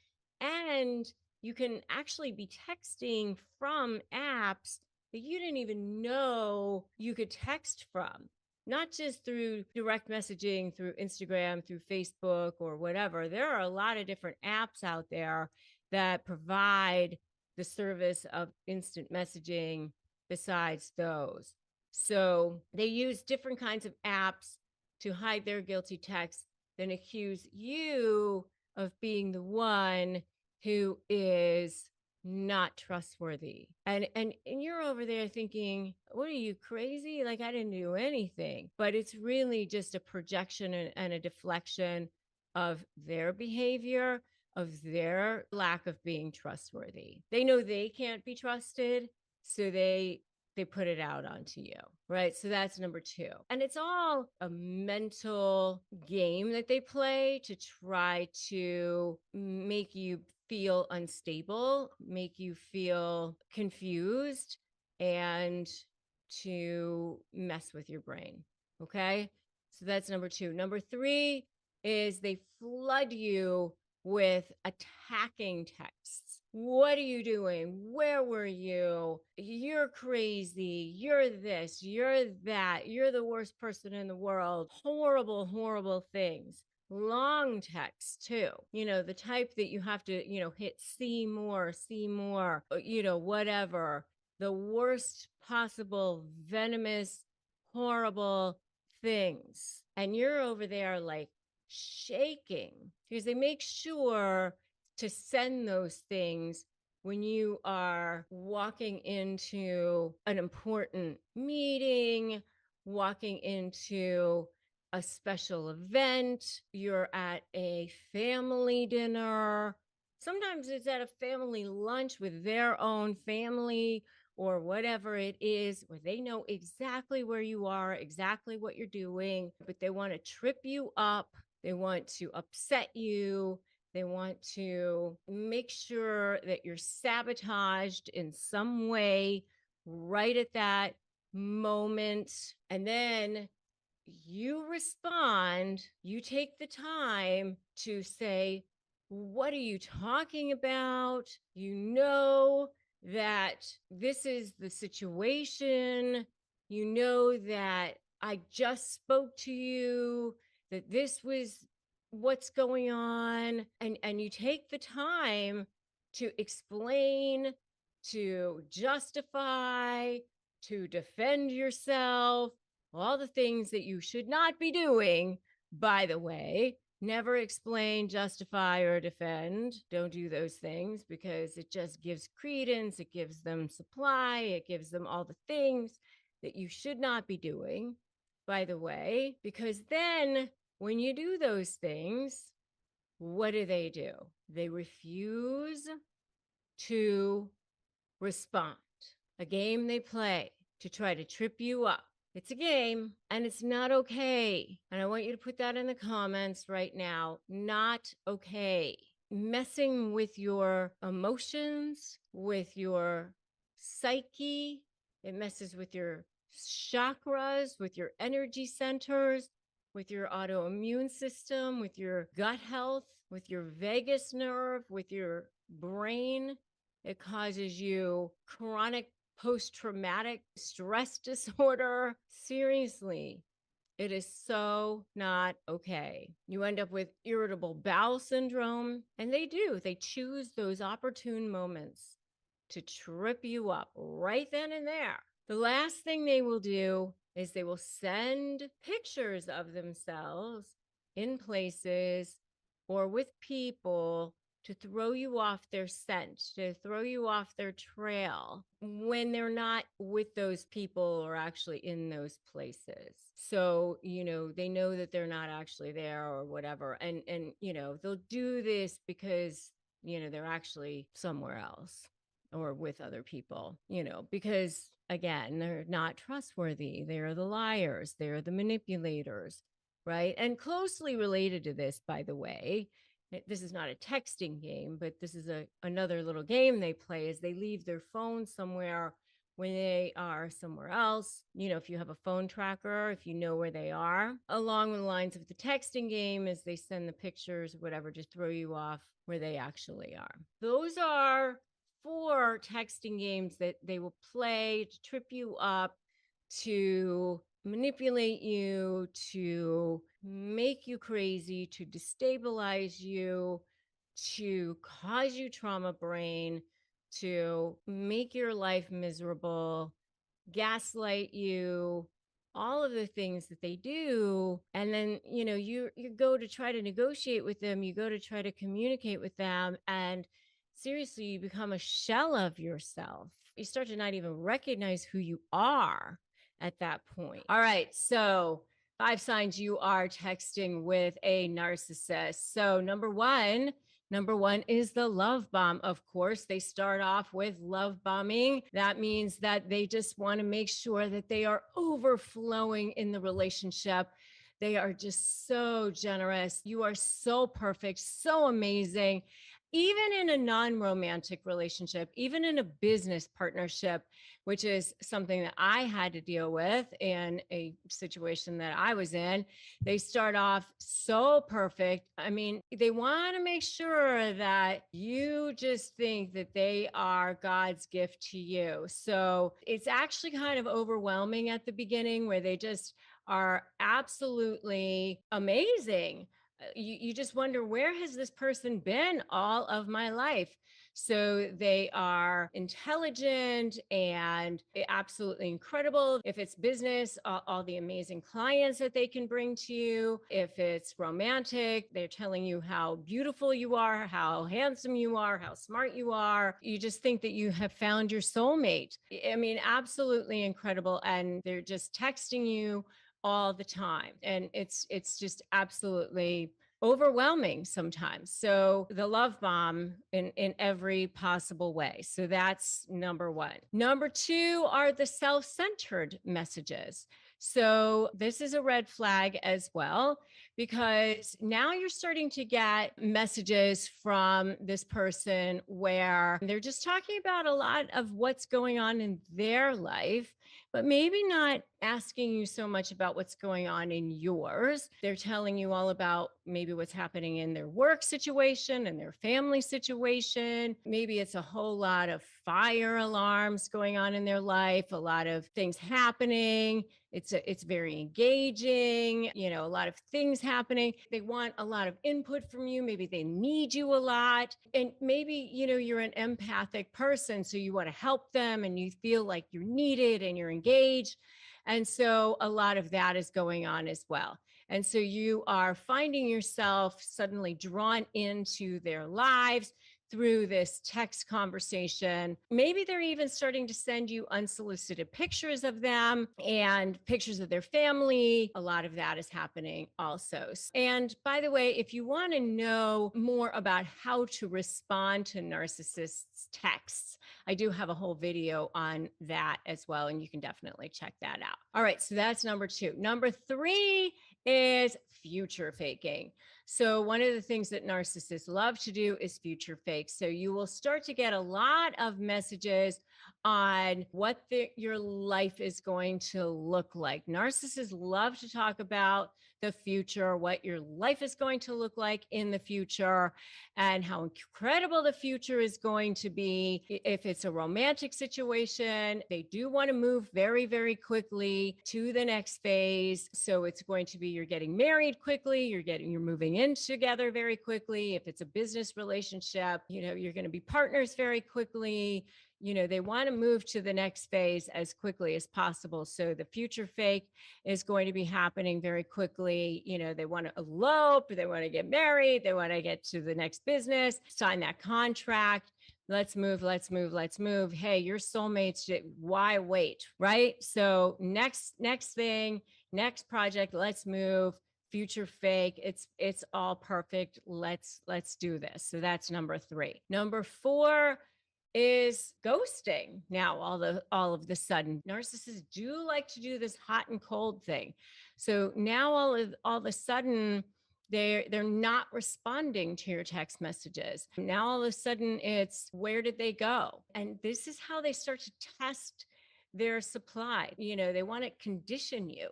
And you can actually be texting from apps that you didn't even know you could text from, not just through direct messaging, through Instagram, through Facebook or whatever. There are a lot of different apps out there that provide the service of instant messaging besides those. So they use different kinds of apps to hide their guilty text, then accuse you of being the one who is not trustworthy. And you're over there thinking, what are you, crazy? Like, I didn't do anything. But it's really just a projection and a deflection of their behavior, of their lack of being trustworthy. They know they can't be trusted, so they
they put it out onto you, right? So that's number two. And it's all a mental game that they play to try to make you feel unstable, make you feel confused, and to mess with your brain. Okay. So that's number two. Number three is they flood you with attacking texts. What are you doing? Where were you? You're crazy. You're this. You're that. You're the worst person in the world. Horrible, horrible things. Long text too, the type that you have to, hit see more, whatever. The worst possible venomous, horrible things. And you're over there like shaking because they make sure to send those things when you are walking into an important meeting, walking into a special event, you're at a family dinner. Sometimes it's at a family lunch with their own family or whatever it is, where they know exactly where you are, exactly what you're doing, but they want to trip you up. They want to upset you. They want to make sure that you're sabotaged in some way right at that moment. And then you respond, you take the time to say, what are you talking about? You know that this is the situation. You know that I just spoke to you, that this was what's going on. And you take the time to explain, to justify, to defend yourself, all the things that you should not be doing, by the way. Never explain, justify, or defend. Don't do those things because it just gives credence. It gives them supply. It gives them all the things that you should not be doing, by the way, because then when you do those things, what do? They refuse to respond. A game they play to try to trip you up. It's a game and it's not okay. And I want you to put that in the comments right now. Not okay. Messing with your emotions, with your psyche. It messes with your chakras, with your energy centers, with your autoimmune system, with your gut health, with your vagus nerve, with your brain. It causes you chronic post-traumatic stress disorder. Seriously, it is so not okay. You end up with irritable bowel syndrome, and they do. They choose those opportune moments to trip you up right then and there. The last thing they will do is they will send pictures of themselves in places or with people to throw you off their scent, to throw you off their trail when they're not with those people or actually in those places. So, they know that they're not actually there or whatever. And they'll do this because, they're actually somewhere else or with other people, because again, they're not trustworthy. They're the liars. They're the manipulators, right? And closely related to this, by the way, this is not a texting game, but this is another little game they play is they leave their phone somewhere when they are somewhere else. If you have a phone tracker, if you know where they are, along the lines of the texting game is they send the pictures, whatever, just throw you off where they actually are. Those are 4 texting games that they will play to trip you up, to manipulate you, to make you crazy, to destabilize you, to cause you trauma brain, to make your life miserable, gaslight you, all of the things that they do. And then, you go to try to negotiate with them, you go to try to communicate with them, and seriously, you become a shell of yourself. You start to not even recognize who you are at that point. All right, so 5 signs you are texting with a narcissist. So number 1,
Number one is the love bomb. Of course, they start off with love bombing. That means that they just want to make sure that they are overflowing in the relationship. They are just so generous. You are so perfect, so amazing. Even in a non romantic relationship, even in a business partnership, which is something that I had to deal with in a situation that I was in, they start off so perfect. I mean, they want to make sure that you just think that they are God's gift to you. So it's actually kind of overwhelming at the beginning where they just are absolutely amazing. You just wonder, where has this person been all of my life? So they are intelligent and absolutely incredible. If it's business, all the amazing clients that they can bring to you. If it's romantic, they're telling you how beautiful you are, how handsome you are, how smart you are. You just think that you have found your soulmate. I mean, absolutely incredible. And they're just texting you all the time. And it's just absolutely overwhelming sometimes. So the love bomb in every possible way. So that's number one. Number two are the self-centered messages. So this is a red flag as well, because now you're starting to get messages from this person where they're just talking about a lot of what's going on in their life, but maybe not asking you so much about what's going on in yours. They're telling you all about maybe what's happening in their work situation and their family situation. Maybe it's a whole lot of fire alarms going on in their life, a lot of things happening. It's very engaging, a lot of things happening. They want a lot of input from you. Maybe they need you a lot. And maybe, you're an empathic person, so you want to help them and you feel like you're needed and you're engaged. And so a lot of that is going on as well. And so you are finding yourself suddenly drawn into their lives through this text conversation. Maybe they're even starting to send you unsolicited pictures of them and pictures of their family. A lot of that is happening also. And by the way, if you want to know more about how to respond to narcissists' texts, I do have a whole video on that as well, and you can definitely check that out. All right, so that's number two. Number three is future faking. So one of the things that narcissists love to do is future fake. So you will start to get a lot of messages on what your life is going to look like. Narcissists love to talk about the future, what your life is going to look like in the future, and how incredible the future is going to be. If it's a romantic situation, they do want to move very, very quickly to the next phase. So it's going to be, you're getting married quickly, you're moving in together very quickly. If it's a business relationship, you're going to be partners very quickly. They want to move to the next phase as quickly as possible. So the future fake is going to be happening very quickly. They want to elope, they want to get married, they want to get to the next business, sign that contract. Let's move, let's move, let's move. Hey, your soulmates, why wait, right? So next thing, next project, let's move. Future fake, it's all perfect. Let's do this. So that's number three. Number four is ghosting. Now, all of the sudden, narcissists do like to do this hot and cold thing. So now all of a sudden, they're not responding to your text messages. Now all of a sudden, it's, where did they go? And this is how they start to test their supply. They want to condition you.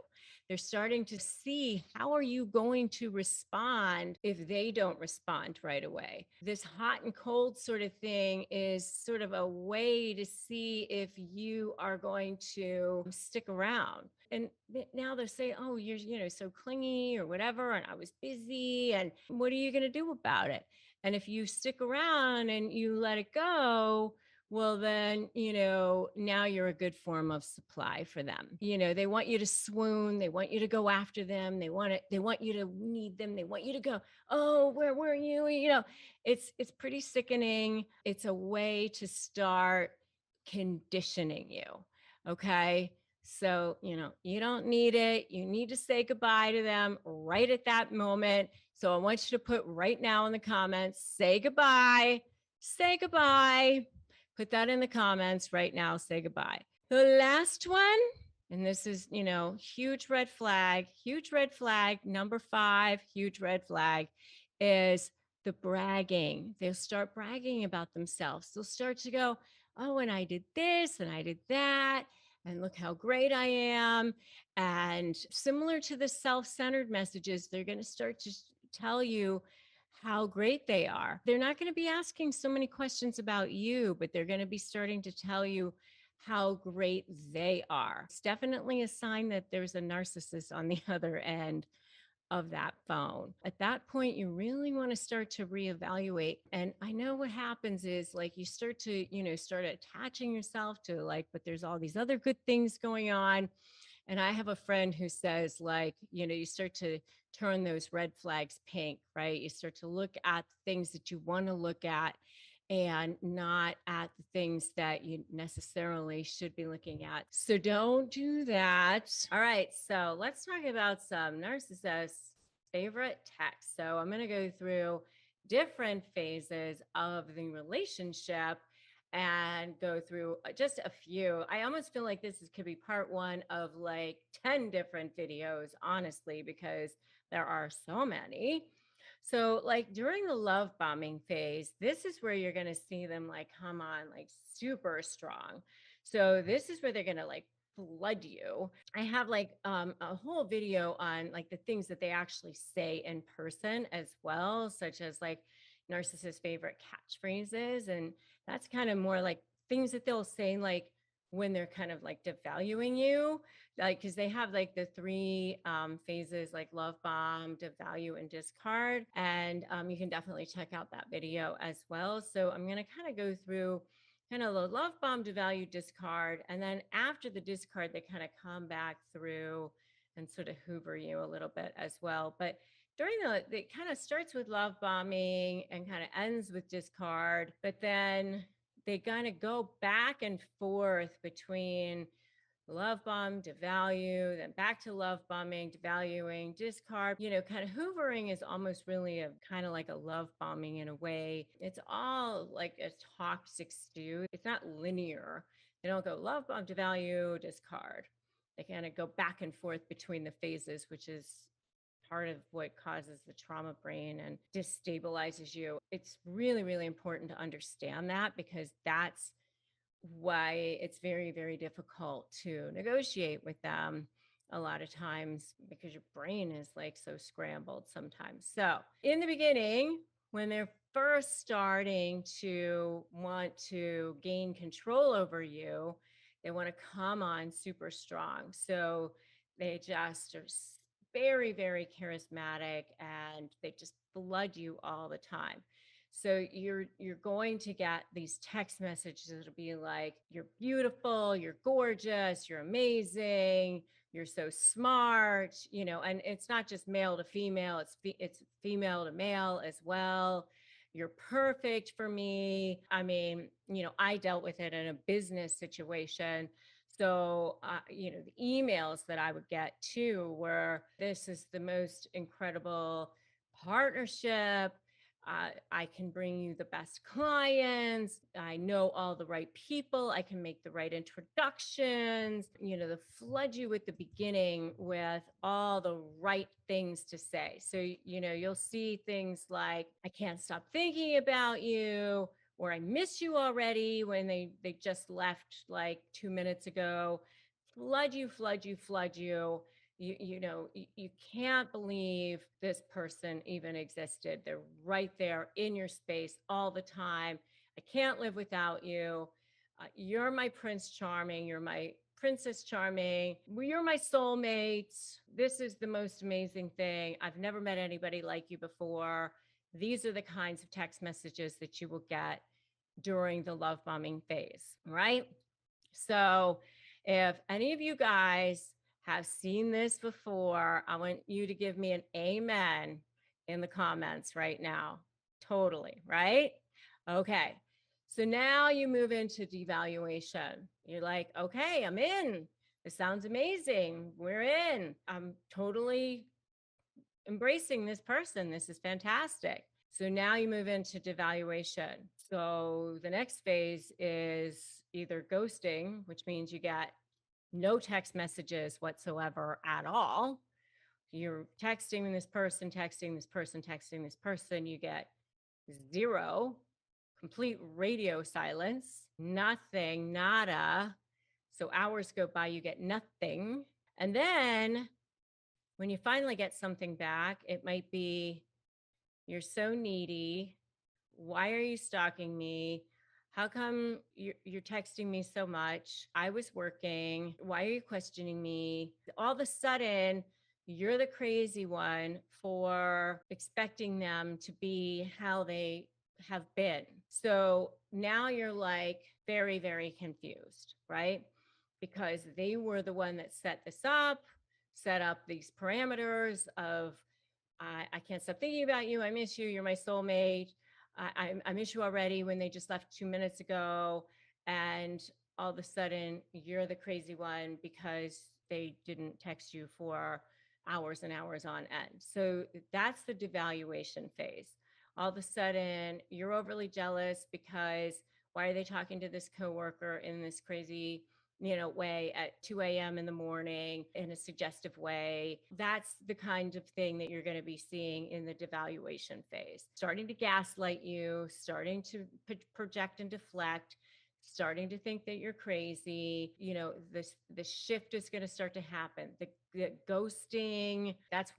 They're starting to see, how are you going to respond if they don't respond right away? This hot and cold sort of thing is sort of a way to see if you are going to stick around. And now they're saying, oh, you're so clingy or whatever, and I was busy, and what are you going to do about it? And if you stick around and you let it go, well, then, now you're a good form of supply for them. They want you to swoon. They want you to go after them. They want you to need them. They want you to go, oh, where were you? It's pretty sickening. It's a way to start conditioning you. Okay. So, you don't need it. You need to say goodbye to them right at that moment. So I want you to put right now in the comments, say goodbye, say goodbye. Put that in the comments right now, say goodbye. The last one, and this is, huge red flag, number 5, huge red flag is the bragging. They'll start bragging about themselves. They'll start to go, oh, and I did this and I did that, and look how great I am. And similar to the self-centered messages, they're going to start to tell you how great they are. They're not going to be asking so many questions about you, but they're going to be starting to tell you how great they are. It's definitely a sign that there's a narcissist on the other end of that phone. At that point, you really want to start to reevaluate. And I know what happens is like you start to, start attaching yourself to like, but there's all these other good things going on. And I have a friend who says, like, you start to turn those red flags pink, right? You start to look at the things that you want to look at and not at the things that you necessarily should be looking at. So don't do that. All right. So let's talk about some narcissists' favorite text. So I'm going to go through different phases of the relationship and go through just a few. I almost feel like could be part 1 of like 10 different videos, honestly, because there are so many. So, like during the love bombing phase, this is where you're going to see them like come on like super strong. So, this is where they're going to like flood you. I have like a whole video on like the things that they actually say in person as well, such as like narcissist favorite catchphrases. And that's kind of more like things that they'll say like when they're kind of like devaluing you, like because they have like the 3 phases, like love bomb, devalue, and discard. And you can definitely check out that video as well. So I'm going to kind of go through kind of the love bomb, devalue, discard, and then after the discard they kind of come back through and sort of hoover you a little bit as well. But during it kind of starts with love bombing and kind of ends with discard, but then they kind of go back and forth between love bomb, devalue, then back to love bombing, devaluing, discard. Kind of hoovering is almost really a kind of like a love bombing in a way. It's all like a toxic stew. It's not linear. They don't go love bomb, devalue, discard. They kind of go back and forth between the phases, which is part of what causes the trauma brain and destabilizes you. It's really, really important to understand that, because that's why it's very, very difficult to negotiate with them a lot of times, because your brain is like so scrambled sometimes. So in the beginning, when they're first starting to want to gain control over you, they want to come on super strong. So they just are very, very charismatic and they just flood you all the time. So you're going to get these text messages that'll be like, you're beautiful, you're gorgeous, you're amazing, you're so smart, and it's not just male to female, it's female to male as well. You're perfect for me. I mean, I dealt with it in a business situation. So, the emails that I would get too were, this is the most incredible partnership. I can bring you the best clients. I know all the right people. I can make the right introductions, to flood you at the beginning with all the right things to say. So, you'll see things like, I can't stop thinking about you, or I miss you already, when they just left like 2 minutes ago. Flood you, flood you, flood you. You can't believe this person even existed. They're right there in your space all the time. I can't live without you. You're my Prince Charming. You're my Princess Charming. You're my soulmate. This is the most amazing thing. I've never met anybody like you before. These are the kinds of text messages that you will get during the love bombing phase, right? So if any of you guys have seen this before, I want you to give me an amen in the comments right now. Totally, right? Okay. So now you move into devaluation. You're like, okay, I'm in. This sounds amazing. We're in. I'm totally embracing this person. This is fantastic. So now you move into devaluation. So the next phase is either ghosting, which means you get no text messages whatsoever at all. You're texting this person, texting this person, texting this person. You get zero, complete radio silence, nothing, nada. So hours go by, you get nothing. And then when you finally get something back, it might be, you're so needy. Why are you stalking me? How come you're texting me so much? I was working. Why are you questioning me? All of a sudden, you're the crazy one for expecting them to be how they have been. So now you're like very, very confused, right? Because they were the one that set this up, set up these parameters of, I can't stop thinking about you. I miss you. You're my soulmate. I miss you already when they just left 2 minutes ago. And all of a sudden, you're the crazy one because they didn't text you for hours and hours on end. So that's the devaluation phase. All of a sudden, you're overly jealous because why are they talking to this coworker in this crazy way at 2 a.m. in the morning in a suggestive way? That's the kind of thing that you're going to be seeing in the devaluation phase. Starting to gaslight you, starting to project and deflect, starting to think that you're crazy. The shift is going to start to happen. The ghosting, that's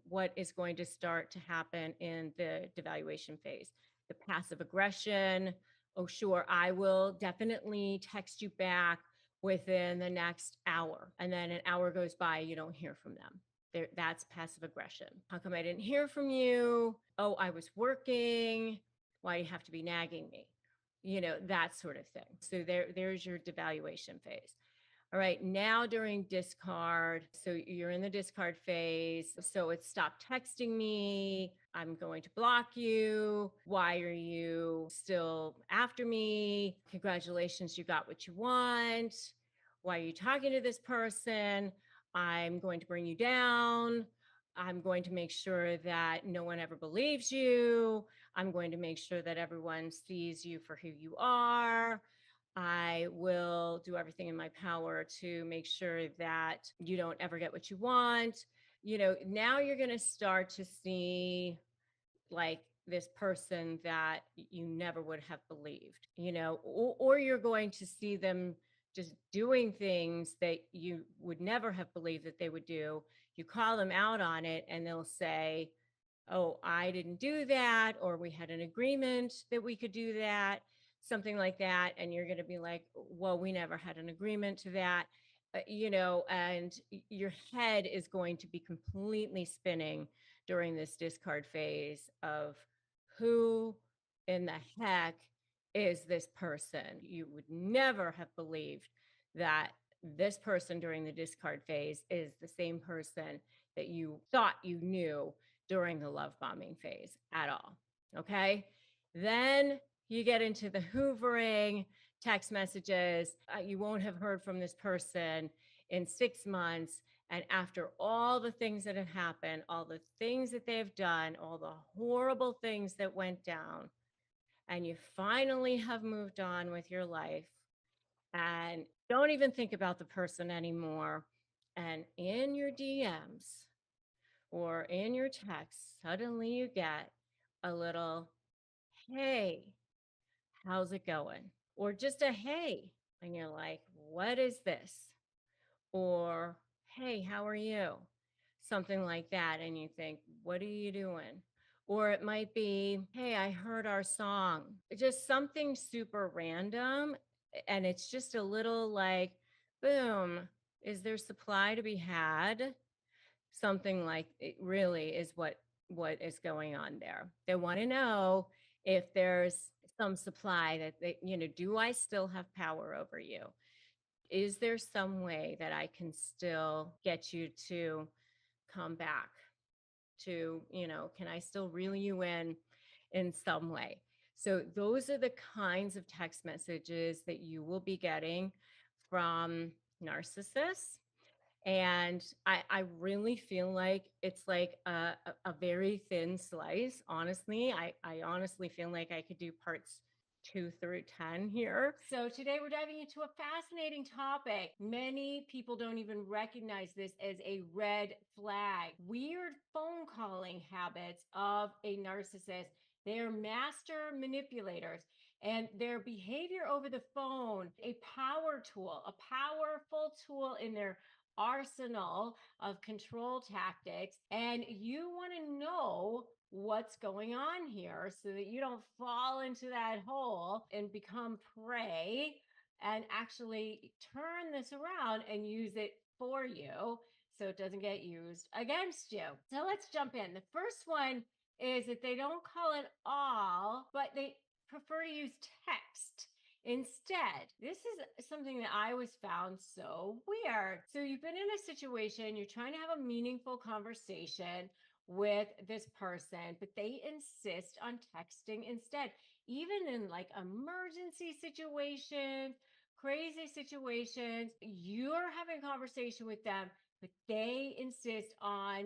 what is going to start to happen in the devaluation phase. The passive aggression. Oh, sure, I will definitely text you back within the next hour. And then an hour goes by, you don't hear from them. That's passive aggression. How come I didn't hear from you? Oh, I was working. Why do you have to be nagging me? That sort of thing. So there's your devaluation phase. All right, now during discard, so you're in the discard phase. So it's stop texting me. I'm going to block you. Why are you still after me? Congratulations, you got what you want. Why are you talking to this person? I'm going to bring you down. I'm going to make sure that no one ever believes you. I'm going to make sure that everyone sees you for who you are. I will do everything in my power to make sure that you don't ever get what you want. Now you're going to start to see like this person that you never would have believed, or you're going to see them just doing things that you would never have believed that they would do. You call them out on it and they'll say, oh, I didn't do that, or we had an agreement that we could do that, something like that. And you're going to be like, well, we never had an agreement to that, and your head is going to be completely spinning during this discard phase of who in the heck is this person? You would never have believed that this person during the discard phase is the same person that you thought you knew during the love bombing phase at all. Okay. Then you get into the hoovering, text messages. You won't have heard from this person in 6 months. And after all the things that have happened, all the things that they have done, all the horrible things that went down, and you finally have moved on with your life and don't even think about the person anymore. And in your DMs or in your text, suddenly you get a little, hey, how's it going? Or just a hey. And you're like, what is this? Or, hey, how are you? Something like that. And you think, what are you doing? Or it might be, hey, I heard our song. Just something super random. And it's just a little like, boom, is there supply to be had? Something like it really is what is going on there. They want to know if there's some supply that they, do I still have power over you? Is there some way that I can still get you to come back to, can I still reel you in some way? So those are the kinds of text messages that you will be getting from narcissists. And I really feel like it's like a very thin slice. Honestly, I honestly feel like I could do parts 2 through 10 here. So today we're diving into a fascinating topic. Many people don't even recognize this as a red flag. Weird phone calling habits of a narcissist. They are master manipulators, and their behavior over the phone, a power tool, a powerful tool in their arsenal of control tactics, and you want to know what's going on here so that you don't fall into that hole and become prey and actually turn this around and use it for you so it doesn't get used against you. So let's jump in. The first one is that they don't call it all, but they prefer to use text instead. This is something that I always found so weird. So you've been in a situation, you're trying to have a meaningful conversation with this person, but they insist on texting instead. Even in like emergency situations, crazy situations, you're having a conversation with them, but they insist on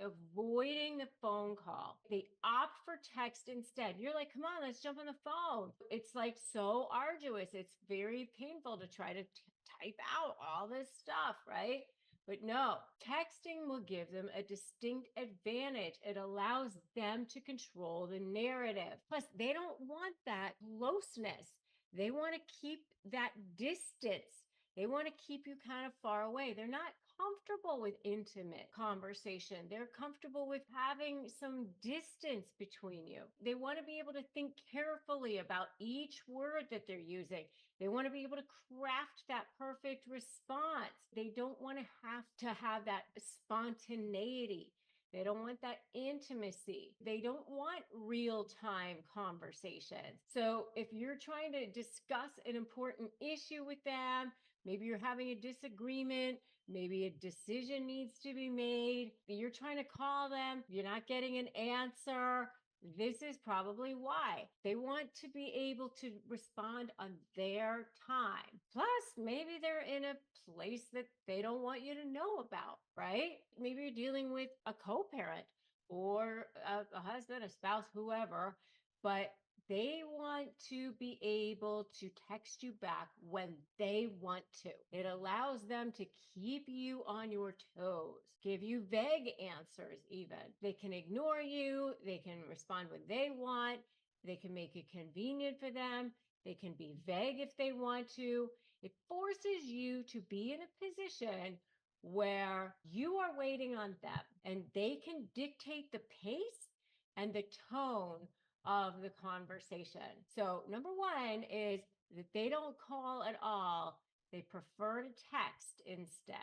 avoiding the phone call. They opt for text instead. You're like, come on, let's jump on the phone. It's like so arduous. It's very painful to try to type out all this stuff, right? But no, texting will give them a distinct advantage. It allows them to control the narrative. Plus, they don't want that closeness. They want to keep that distance. They want to keep you kind of far away. They're not comfortable with intimate conversation. They're comfortable with having some distance between you. They want to be able to think carefully about each word that they're using. They want to be able to craft that perfect response. They don't want to have that spontaneity. They don't want that intimacy. They don't want real-time conversations. So if you're trying to discuss an important issue with them, maybe you're having a disagreement, maybe a decision needs to be made, you're trying to call them, you're not getting an answer, this is probably why. They want to be able to respond on their time. Plus, maybe they're in a place that they don't want you to know about, right? Maybe you're dealing with a co-parent or a husband, a spouse, whoever, but they want to be able to text you back when they want to. It allows them to keep you on your toes, give you vague answers even. They can ignore you, they can respond when they want, they can make it convenient for them, they can be vague if they want to. It forces you to be in a position where you are waiting on them and they can dictate the pace and the tone of the conversation. So number one is that they don't call at all. They prefer to text instead.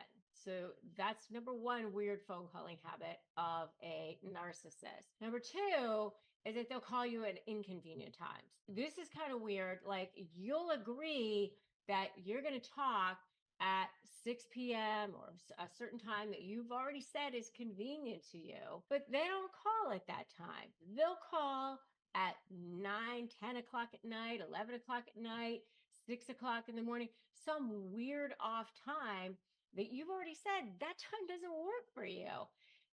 So that's number one weird phone calling habit of a narcissist. Number two is that they'll call you at inconvenient times. This is kind of weird. Like you'll agree that you're going to talk at 6 p.m. or a certain time that you've already said is convenient to you, but they don't call at that time. They'll call at 9, 10 o'clock at night, 11 o'clock at night, 6 o'clock in the morning, some weird off time that you've already said that time doesn't work for you.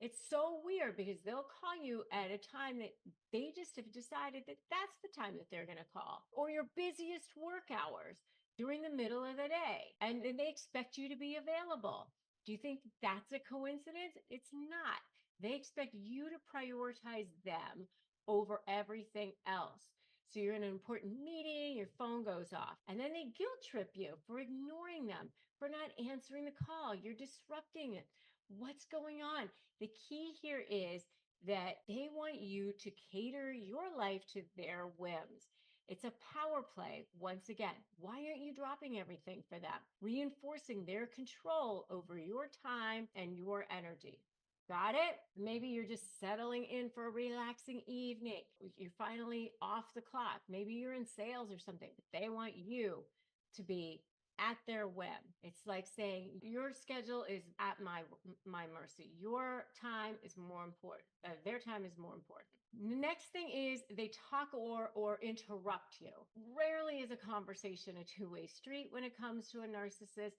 It's so weird because they'll call you at a time that they just have decided that that's the time that they're going to call, or your busiest work hours during the middle of the day. And they expect you to be available. Do you think that's a coincidence? It's not. They expect you to prioritize them over everything else. So you're in an important meeting, your phone goes off, and then they guilt trip you for ignoring them, for not answering the call. You're disrupting it. What's going on? The key here is that they want you to cater your life to their whims. It's a power play. Once again, why aren't you dropping everything for them? Reinforcing their control over your time and your energy. Got it? Maybe you're just settling in for a relaxing evening. You're finally off the clock. Maybe you're in sales or something, but they want you to be at their whim. It's like saying your schedule is at my mercy. Your time is more important. Their time is more important. The next thing is they talk or interrupt you. Rarely is a conversation a two-way street when it comes to a narcissist.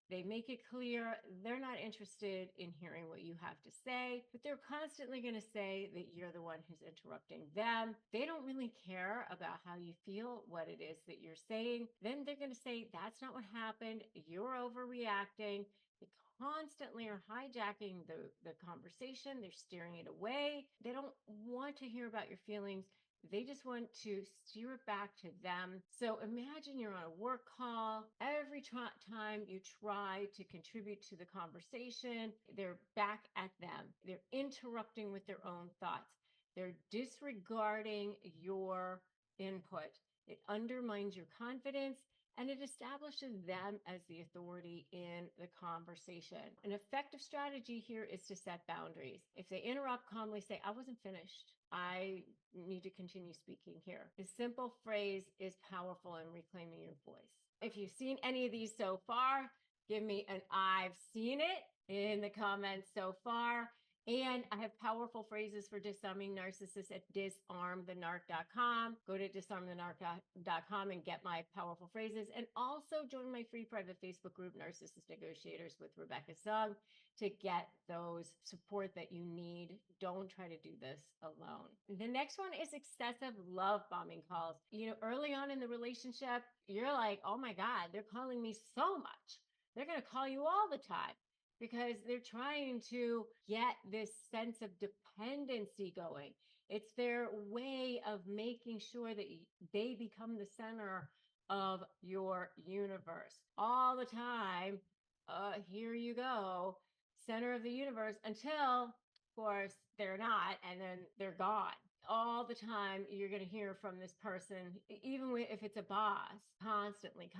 They make it clear they're not interested in hearing what you have to say, but they're constantly going to say that you're the one who's interrupting them. They don't really care about how you feel, what it is that you're saying. Then they're going to say, that's not what happened. You're overreacting. They constantly are hijacking the conversation. They're steering it away. They don't want to hear about your feelings. They just want to steer it back to them. So imagine you're on a work call. Every time you try to contribute to the conversation, they're back at them. They're interrupting with their own thoughts. They're disregarding your input. It undermines your confidence and it establishes them as the authority in the conversation. An effective strategy here is to set boundaries. If they interrupt, calmly say, I wasn't finished. I need to continue speaking here. A simple phrase is powerful in reclaiming your voice. If you've seen any of these so far, give me an I've seen it in the comments so far. And I have powerful phrases for disarming narcissists at disarmthenarc.com. Go to disarmthenarc.com and get my powerful phrases. And also join my free private Facebook group, Narcissist Negotiators with Rebecca Zung, to get those support that you need. Don't try to do this alone. The next one is excessive love bombing calls. Early on in the relationship, you're like, oh my God, they're calling me so much. They're going to call you all the time, because they're trying to get this sense of dependency going. It's their way of making sure that they become the center of your universe all the time. Here you go, center of the universe, until, of course, they're not, and then they're gone. All the time you're going to hear from this person, even if it's a boss, constantly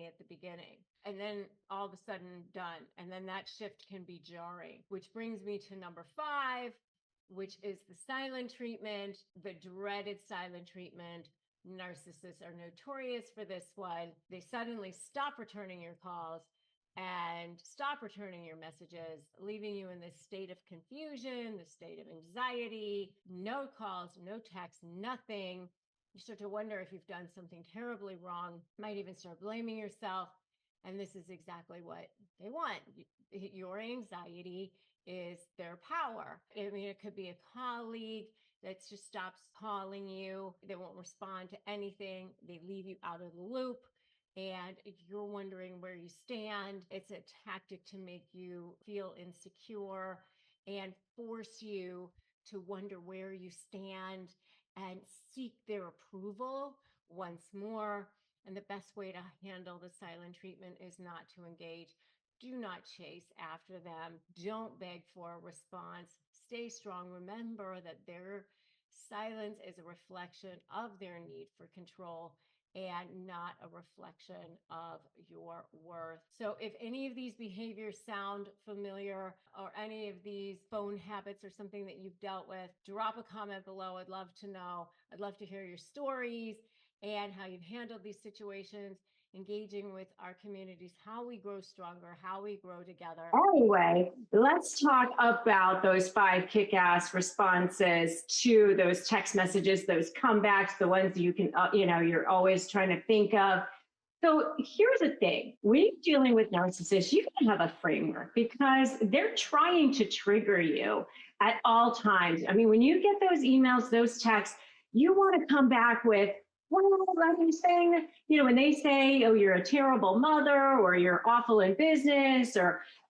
at the beginning, and then all of a sudden done. And then that shift can be jarring, which brings me to number 5, which is the silent treatment, the dreaded silent treatment. Narcissists are notorious for this one. They suddenly stop returning your calls and stop returning your messages, leaving you in this state of confusion, the state of anxiety, no calls, no texts, nothing. You start to wonder if you've done something terribly wrong, might even start blaming yourself. And this is exactly what they want. Your anxiety is their power. I mean, it could be a colleague that just stops calling you. They won't respond to anything. They leave you out of the loop, and you're wondering where you stand. It's a tactic to make you feel insecure and force you to wonder where you stand and seek their approval once more. And the best way to handle the silent treatment is not to engage. Do not chase after them. Don't beg for a response. Stay strong. Remember that their silence is a reflection of their need for control and not a reflection of your worth. So if any of these behaviors sound familiar, or any of these phone habits or something that you've dealt with, drop a comment below. I'd love to know. I'd love to hear your stories and how you've handled these situations, engaging with our communities, how we grow stronger, how we grow together.
Anyway, let's talk about those 5 kick-ass responses to those text messages, those comebacks, the ones you can, you're always trying to think of. So here's the thing. When you're dealing with narcissists, you can have a framework because they're trying to trigger you at all times. I mean, when you get those emails, those texts, you want to come back with, well, I'm saying, when they say, oh, you're a terrible mother, or you're awful in business,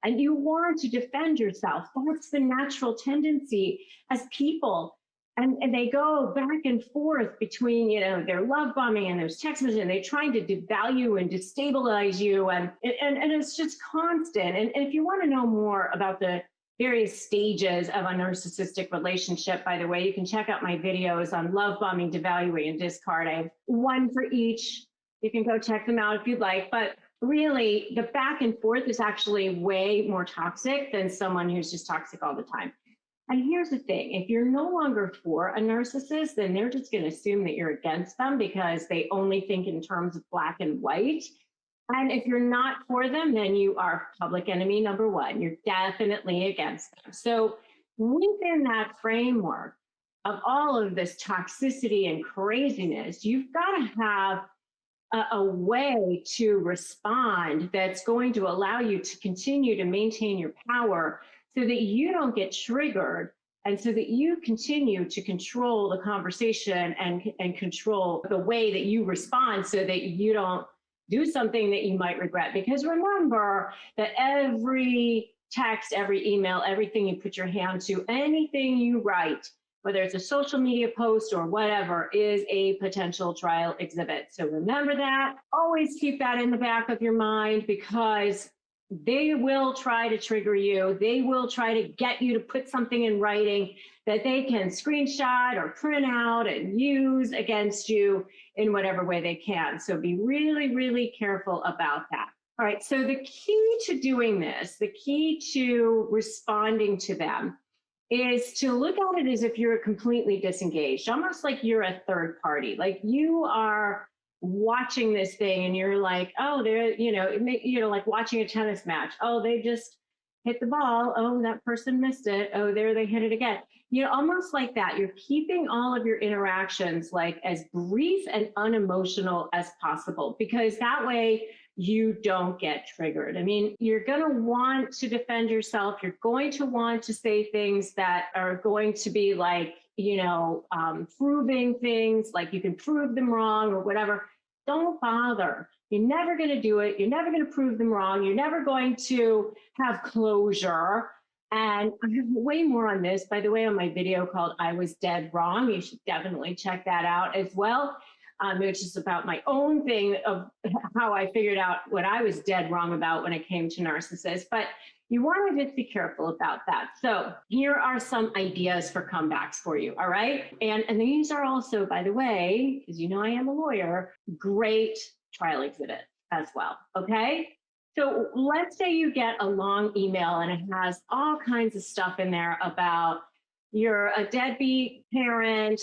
and you want to defend yourself. That's the natural tendency as people. And they go back and forth between, their love bombing and those text messages, and they're trying to devalue and destabilize you. And it's just constant. And if you want to know more about the various stages of a narcissistic relationship, by the way, you can check out my videos on love bombing, devaluing, and discard. I have one for each. You can go check them out if you'd like. But really, the back and forth is actually way more toxic than someone who's just toxic all the time. And here's the thing, if you're no longer for a narcissist, then they're just going to assume that you're against them because they only think in terms of black and white. And if you're not for them, then you are public enemy number 1. You're definitely against them. So within that framework of all of this toxicity and craziness, you've got to have a way to respond that's going to allow you to continue to maintain your power so that you don't get triggered and so that you continue to control the conversation and control the way that you respond so that you don't do something that you might regret. Because remember that every text, every email, everything you put your hand to, anything you write, whether it's a social media post or whatever, is a potential trial exhibit. So remember that. Always keep that in the back of your mind, because they will try to trigger you. They will try to get you to put something in writing that they can screenshot or print out and use against you in whatever way they can. So be really, really careful about that. All right, so the key to doing this, the key to responding to them, is to look at it as if you're completely disengaged, almost like you're a third party, like you are watching this thing and you're like, oh, they're, like watching a tennis match. Oh, they just hit the ball. Oh, that person missed it. Oh, there they hit it again. Almost like that. You're keeping all of your interactions like as brief and unemotional as possible, because that way you don't get triggered. I mean, you're going to want to defend yourself. You're going to want to say things that are going to be like, proving things, like you can prove them wrong or whatever. Don't bother. You're never going to do it. You're never going to prove them wrong. You're never going to have closure. And I have way more on this, by the way, on my video called I Was Dead Wrong. You should definitely check that out as well. Which is about my own thing of how I figured out what I was dead wrong about when it came to narcissists. But you want to just be careful about that. So here are some ideas for comebacks for you, all right? And these are also, by the way, because I am a lawyer, great trial exhibit as well, okay? So let's say you get a long email and it has all kinds of stuff in there about you're a deadbeat parent,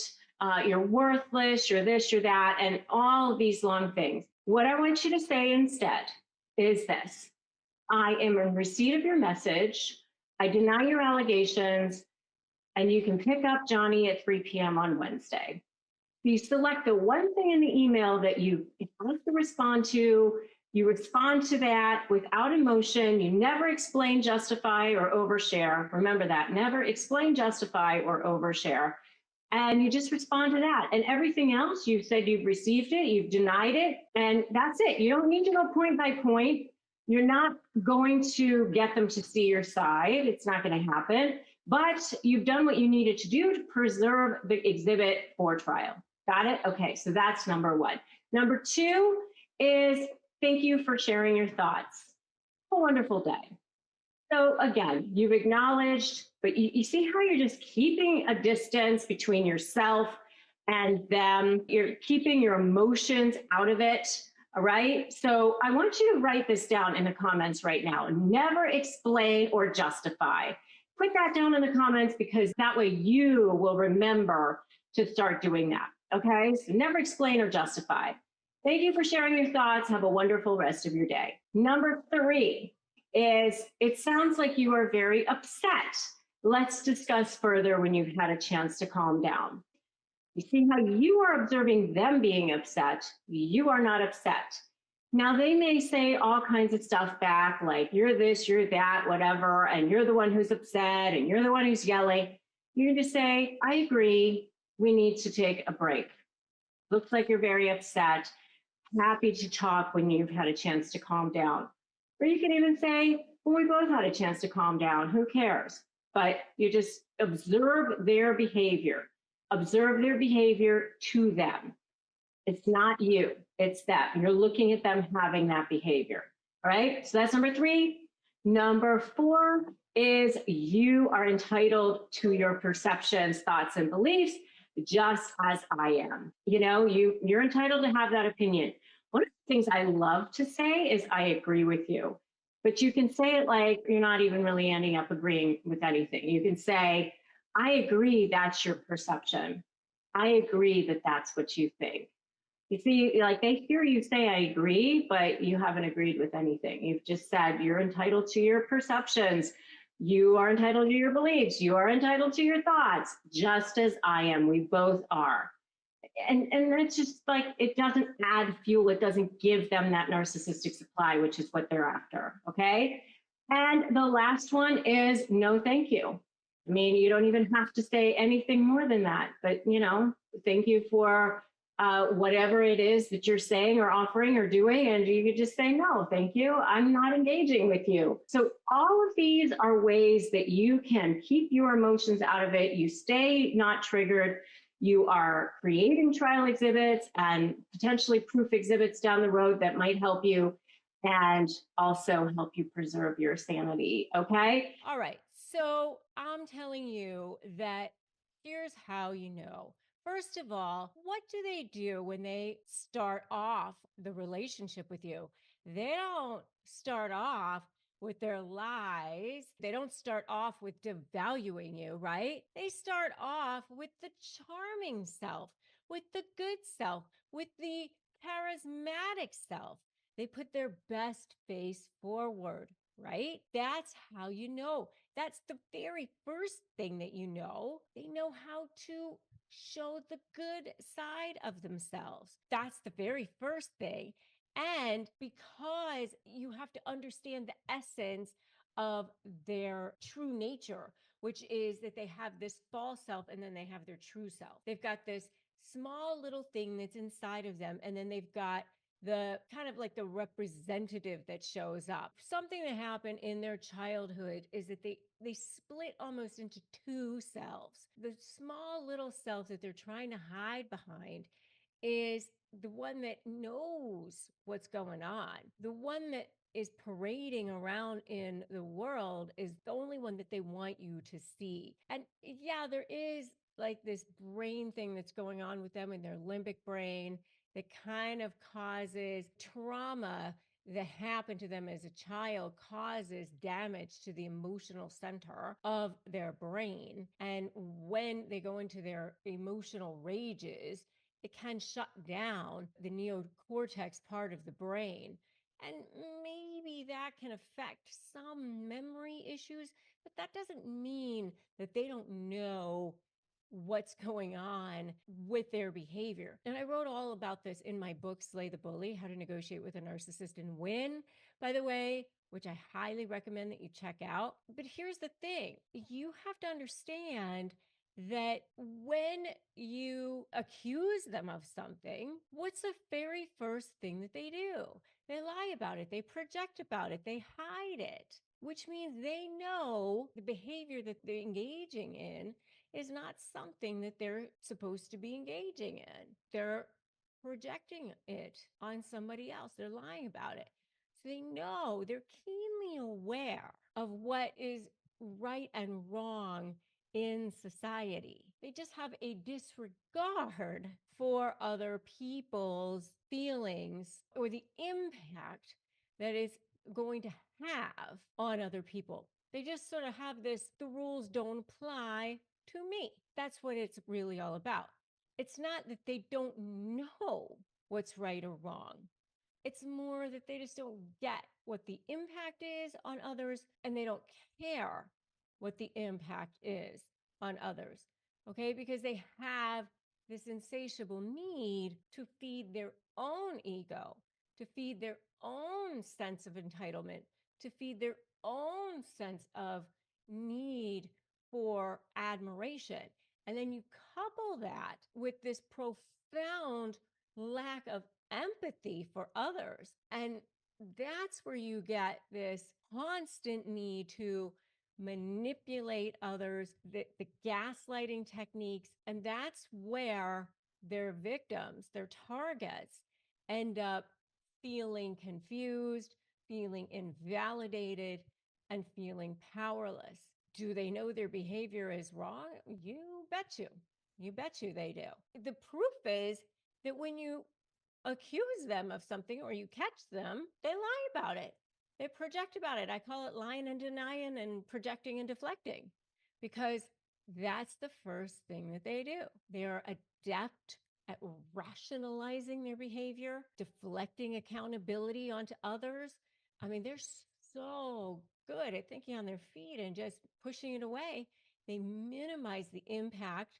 you're worthless, you're this, you're that, and all of these long things. What I want you to say instead is this: I am in receipt of your message. I deny your allegations, and you can pick up Johnny at 3 p.m. on Wednesday. You select the one thing in the email that you have to respond to. You respond to that without emotion. You never explain, justify, or overshare. Remember that. Never explain, justify, or overshare. And you just respond to that. And everything else, you've said you've received it, you've denied it, and that's it. You don't need to go point by point. You're not going to get them to see your side. It's not going to happen. But you've done what you needed to do to preserve the exhibit for trial. Got it? Okay, so that's number one. Number two is thank you for sharing your thoughts. Have a wonderful day. So again, you've acknowledged, but you see how you're just keeping a distance between yourself and them. You're keeping your emotions out of it, all right? So I want you to write this down in the comments right now. Never explain or justify. Put that down in the comments, because that way you will remember to start doing that, okay? So never explain or justify. Thank you for sharing your thoughts. Have a wonderful rest of your day. Number three is, it sounds like you are very upset. Let's discuss further when you've had a chance to calm down. You see how you are observing them being upset. You are not upset. Now, they may say all kinds of stuff back, like you're this, you're that, whatever, and you're the one who's upset, and you're the one who's yelling. You just say, I agree, we need to take a break. Looks like you're very upset. Happy to talk when you've had a chance to calm down. Or you can even say, well, we both had a chance to calm down, who cares? But you just observe their behavior. Observe their behavior to them. It's not you, it's them. You're looking at them having that behavior, all right? So that's number three. Number four is you are entitled to your perceptions, thoughts, and beliefs, just as I am. You're entitled to have that opinion. One of the things I love to say is I agree with you, but you can say it like you're not even really ending up agreeing with anything. You can say, I agree that's your perception. I agree that that's what you think. You see, like they hear you say, I agree, but you haven't agreed with anything. You've just said you're entitled to your perceptions. You are entitled to your beliefs. You are entitled to your thoughts, just as I am. We both are. And that's just like, it doesn't add fuel. It doesn't give them that narcissistic supply, which is what they're after. Okay. And the last one is no, thank you. I mean, you don't even have to say anything more than that, but thank you for whatever it is that you're saying or offering or doing. And you could just say, no, thank you. I'm not engaging with you. So all of these are ways that you can keep your emotions out of it. You stay not triggered. You are creating trial exhibits and potentially proof exhibits down the road that might help you and also help you preserve your sanity. Okay.
All right. So I'm telling you that here's how you know. First of all, what do they do when they start off the relationship with you? They don't start off with their lies. They don't start off with devaluing you, right? They start off with the charming self, with the good self, with the charismatic self. They put their best face forward, right? That's how you know. That's the very first thing that you know. They know how to show the good side of themselves. That's the very first thing. And because you have to understand the essence of their true nature, which is that they have this false self and then they have their true self. They've got this small little thing that's inside of them, and then they've got the kind of like the representative that shows up. Something that happened in their childhood is that they split almost into two selves. The small little self that they're trying to hide behind is the one that knows what's going on. The one that is parading around in the world is the only one that they want you to see. And yeah, there is like this brain thing that's going on with them in their limbic brain that kind of causes trauma that happened to them as a child, causes damage to the emotional center of their brain. And when they go into their emotional rages, it can shut down the neocortex part of the brain. And maybe that can affect some memory issues, but that doesn't mean that they don't know what's going on with their behavior. And I wrote all about this in my book, Slay the Bully, How to Negotiate with a Narcissist and Win, by the way, which I highly recommend that you check out. But here's the thing. You have to understand that when you accuse them of something, what's the very first thing that they do? They lie about it. They project about it. They hide it, which means they know the behavior that they're engaging in is not something that they're supposed to be engaging in. They're projecting it on somebody else. They're lying about it. So they know, they're keenly aware of what is right and wrong in society. They just have a disregard for other people's feelings or the impact that is going to have on other people. They just sort of have this, the rules don't apply to me. That's what it's really all about. It's not that they don't know what's right or wrong. It's more that they just don't get what the impact is on others, and they don't care what the impact is on others. Okay? Because they have this insatiable need to feed their own ego, to feed their own sense of entitlement, to feed their own sense of need for admiration. And then you couple that with this profound lack of empathy for others. And that's where you get this constant need to manipulate others, the gaslighting techniques. And that's where their victims, their targets, end up feeling confused, feeling invalidated, and feeling powerless. Do they know their behavior is wrong? You bet you. You bet you they do. The proof is that when you accuse them of something or you catch them, they lie about it. They project about it. I call it lying and denying and projecting and deflecting, because that's the first thing that they do. They are adept at rationalizing their behavior, deflecting accountability onto others. I mean, they're so good at thinking on their feet and just pushing it away. They minimize the impact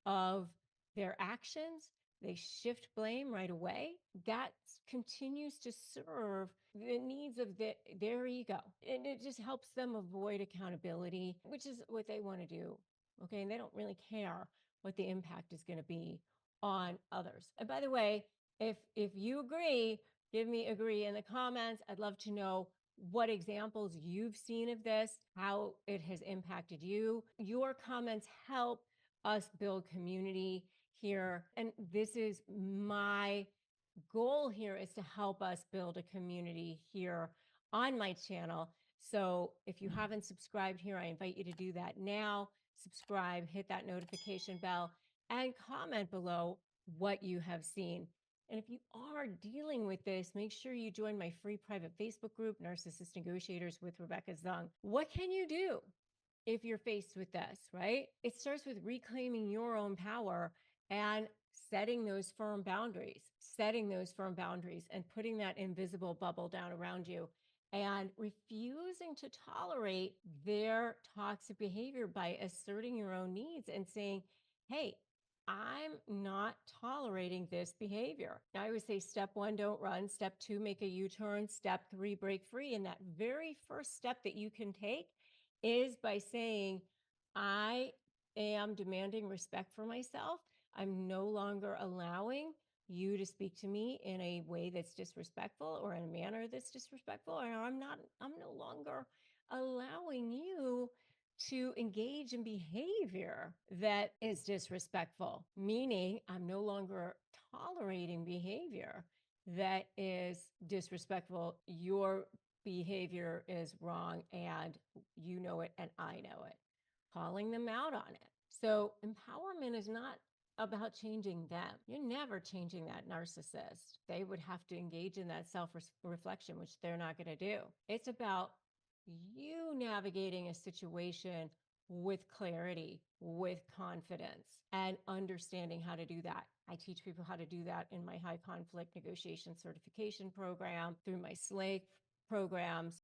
of their actions they shift blame right away, that continues to serve the needs of their ego. And it just helps them avoid accountability, which is what they want to do. Okay. And they don't really care what the impact is going to be on others. And by the way, if you agree, give me agree in the comments. I'd love to know what examples you've seen of this, how it has impacted you. Your comments help us build community here. And this is my goal here, is to help us build a community here on my channel. So if you haven't subscribed here, I invite you to do that now. Subscribe, hit that notification bell, and comment below what you have seen. And if you are dealing with this, make sure you join my free private Facebook group, Narcissist Negotiators with Rebecca Zung. What can you do if you're faced with this, right? It starts with reclaiming your own power and setting those firm boundaries and putting that invisible bubble down around you and refusing to tolerate their toxic behavior by asserting your own needs and saying, hey, I'm not tolerating this behavior. I always say step 1, don't run. Step 2, make a U-turn. Step 3, break free. And that very first step that you can take is by saying, I am demanding respect for myself. I'm no longer allowing you to speak to me in a way that's disrespectful or in a manner that's disrespectful. And I'm no longer allowing you to engage in behavior that is disrespectful, meaning I'm no longer tolerating behavior that is disrespectful. Your behavior is wrong and you know it and I know it. Calling them out on it. So empowerment is not about changing them. You're never changing that narcissist. They would have to engage in that self-reflection, which they're not going to do. It's about you navigating a situation with clarity, with confidence, and understanding how to do that. I teach people how to do that in my high conflict negotiation certification program, through my SLAE programs,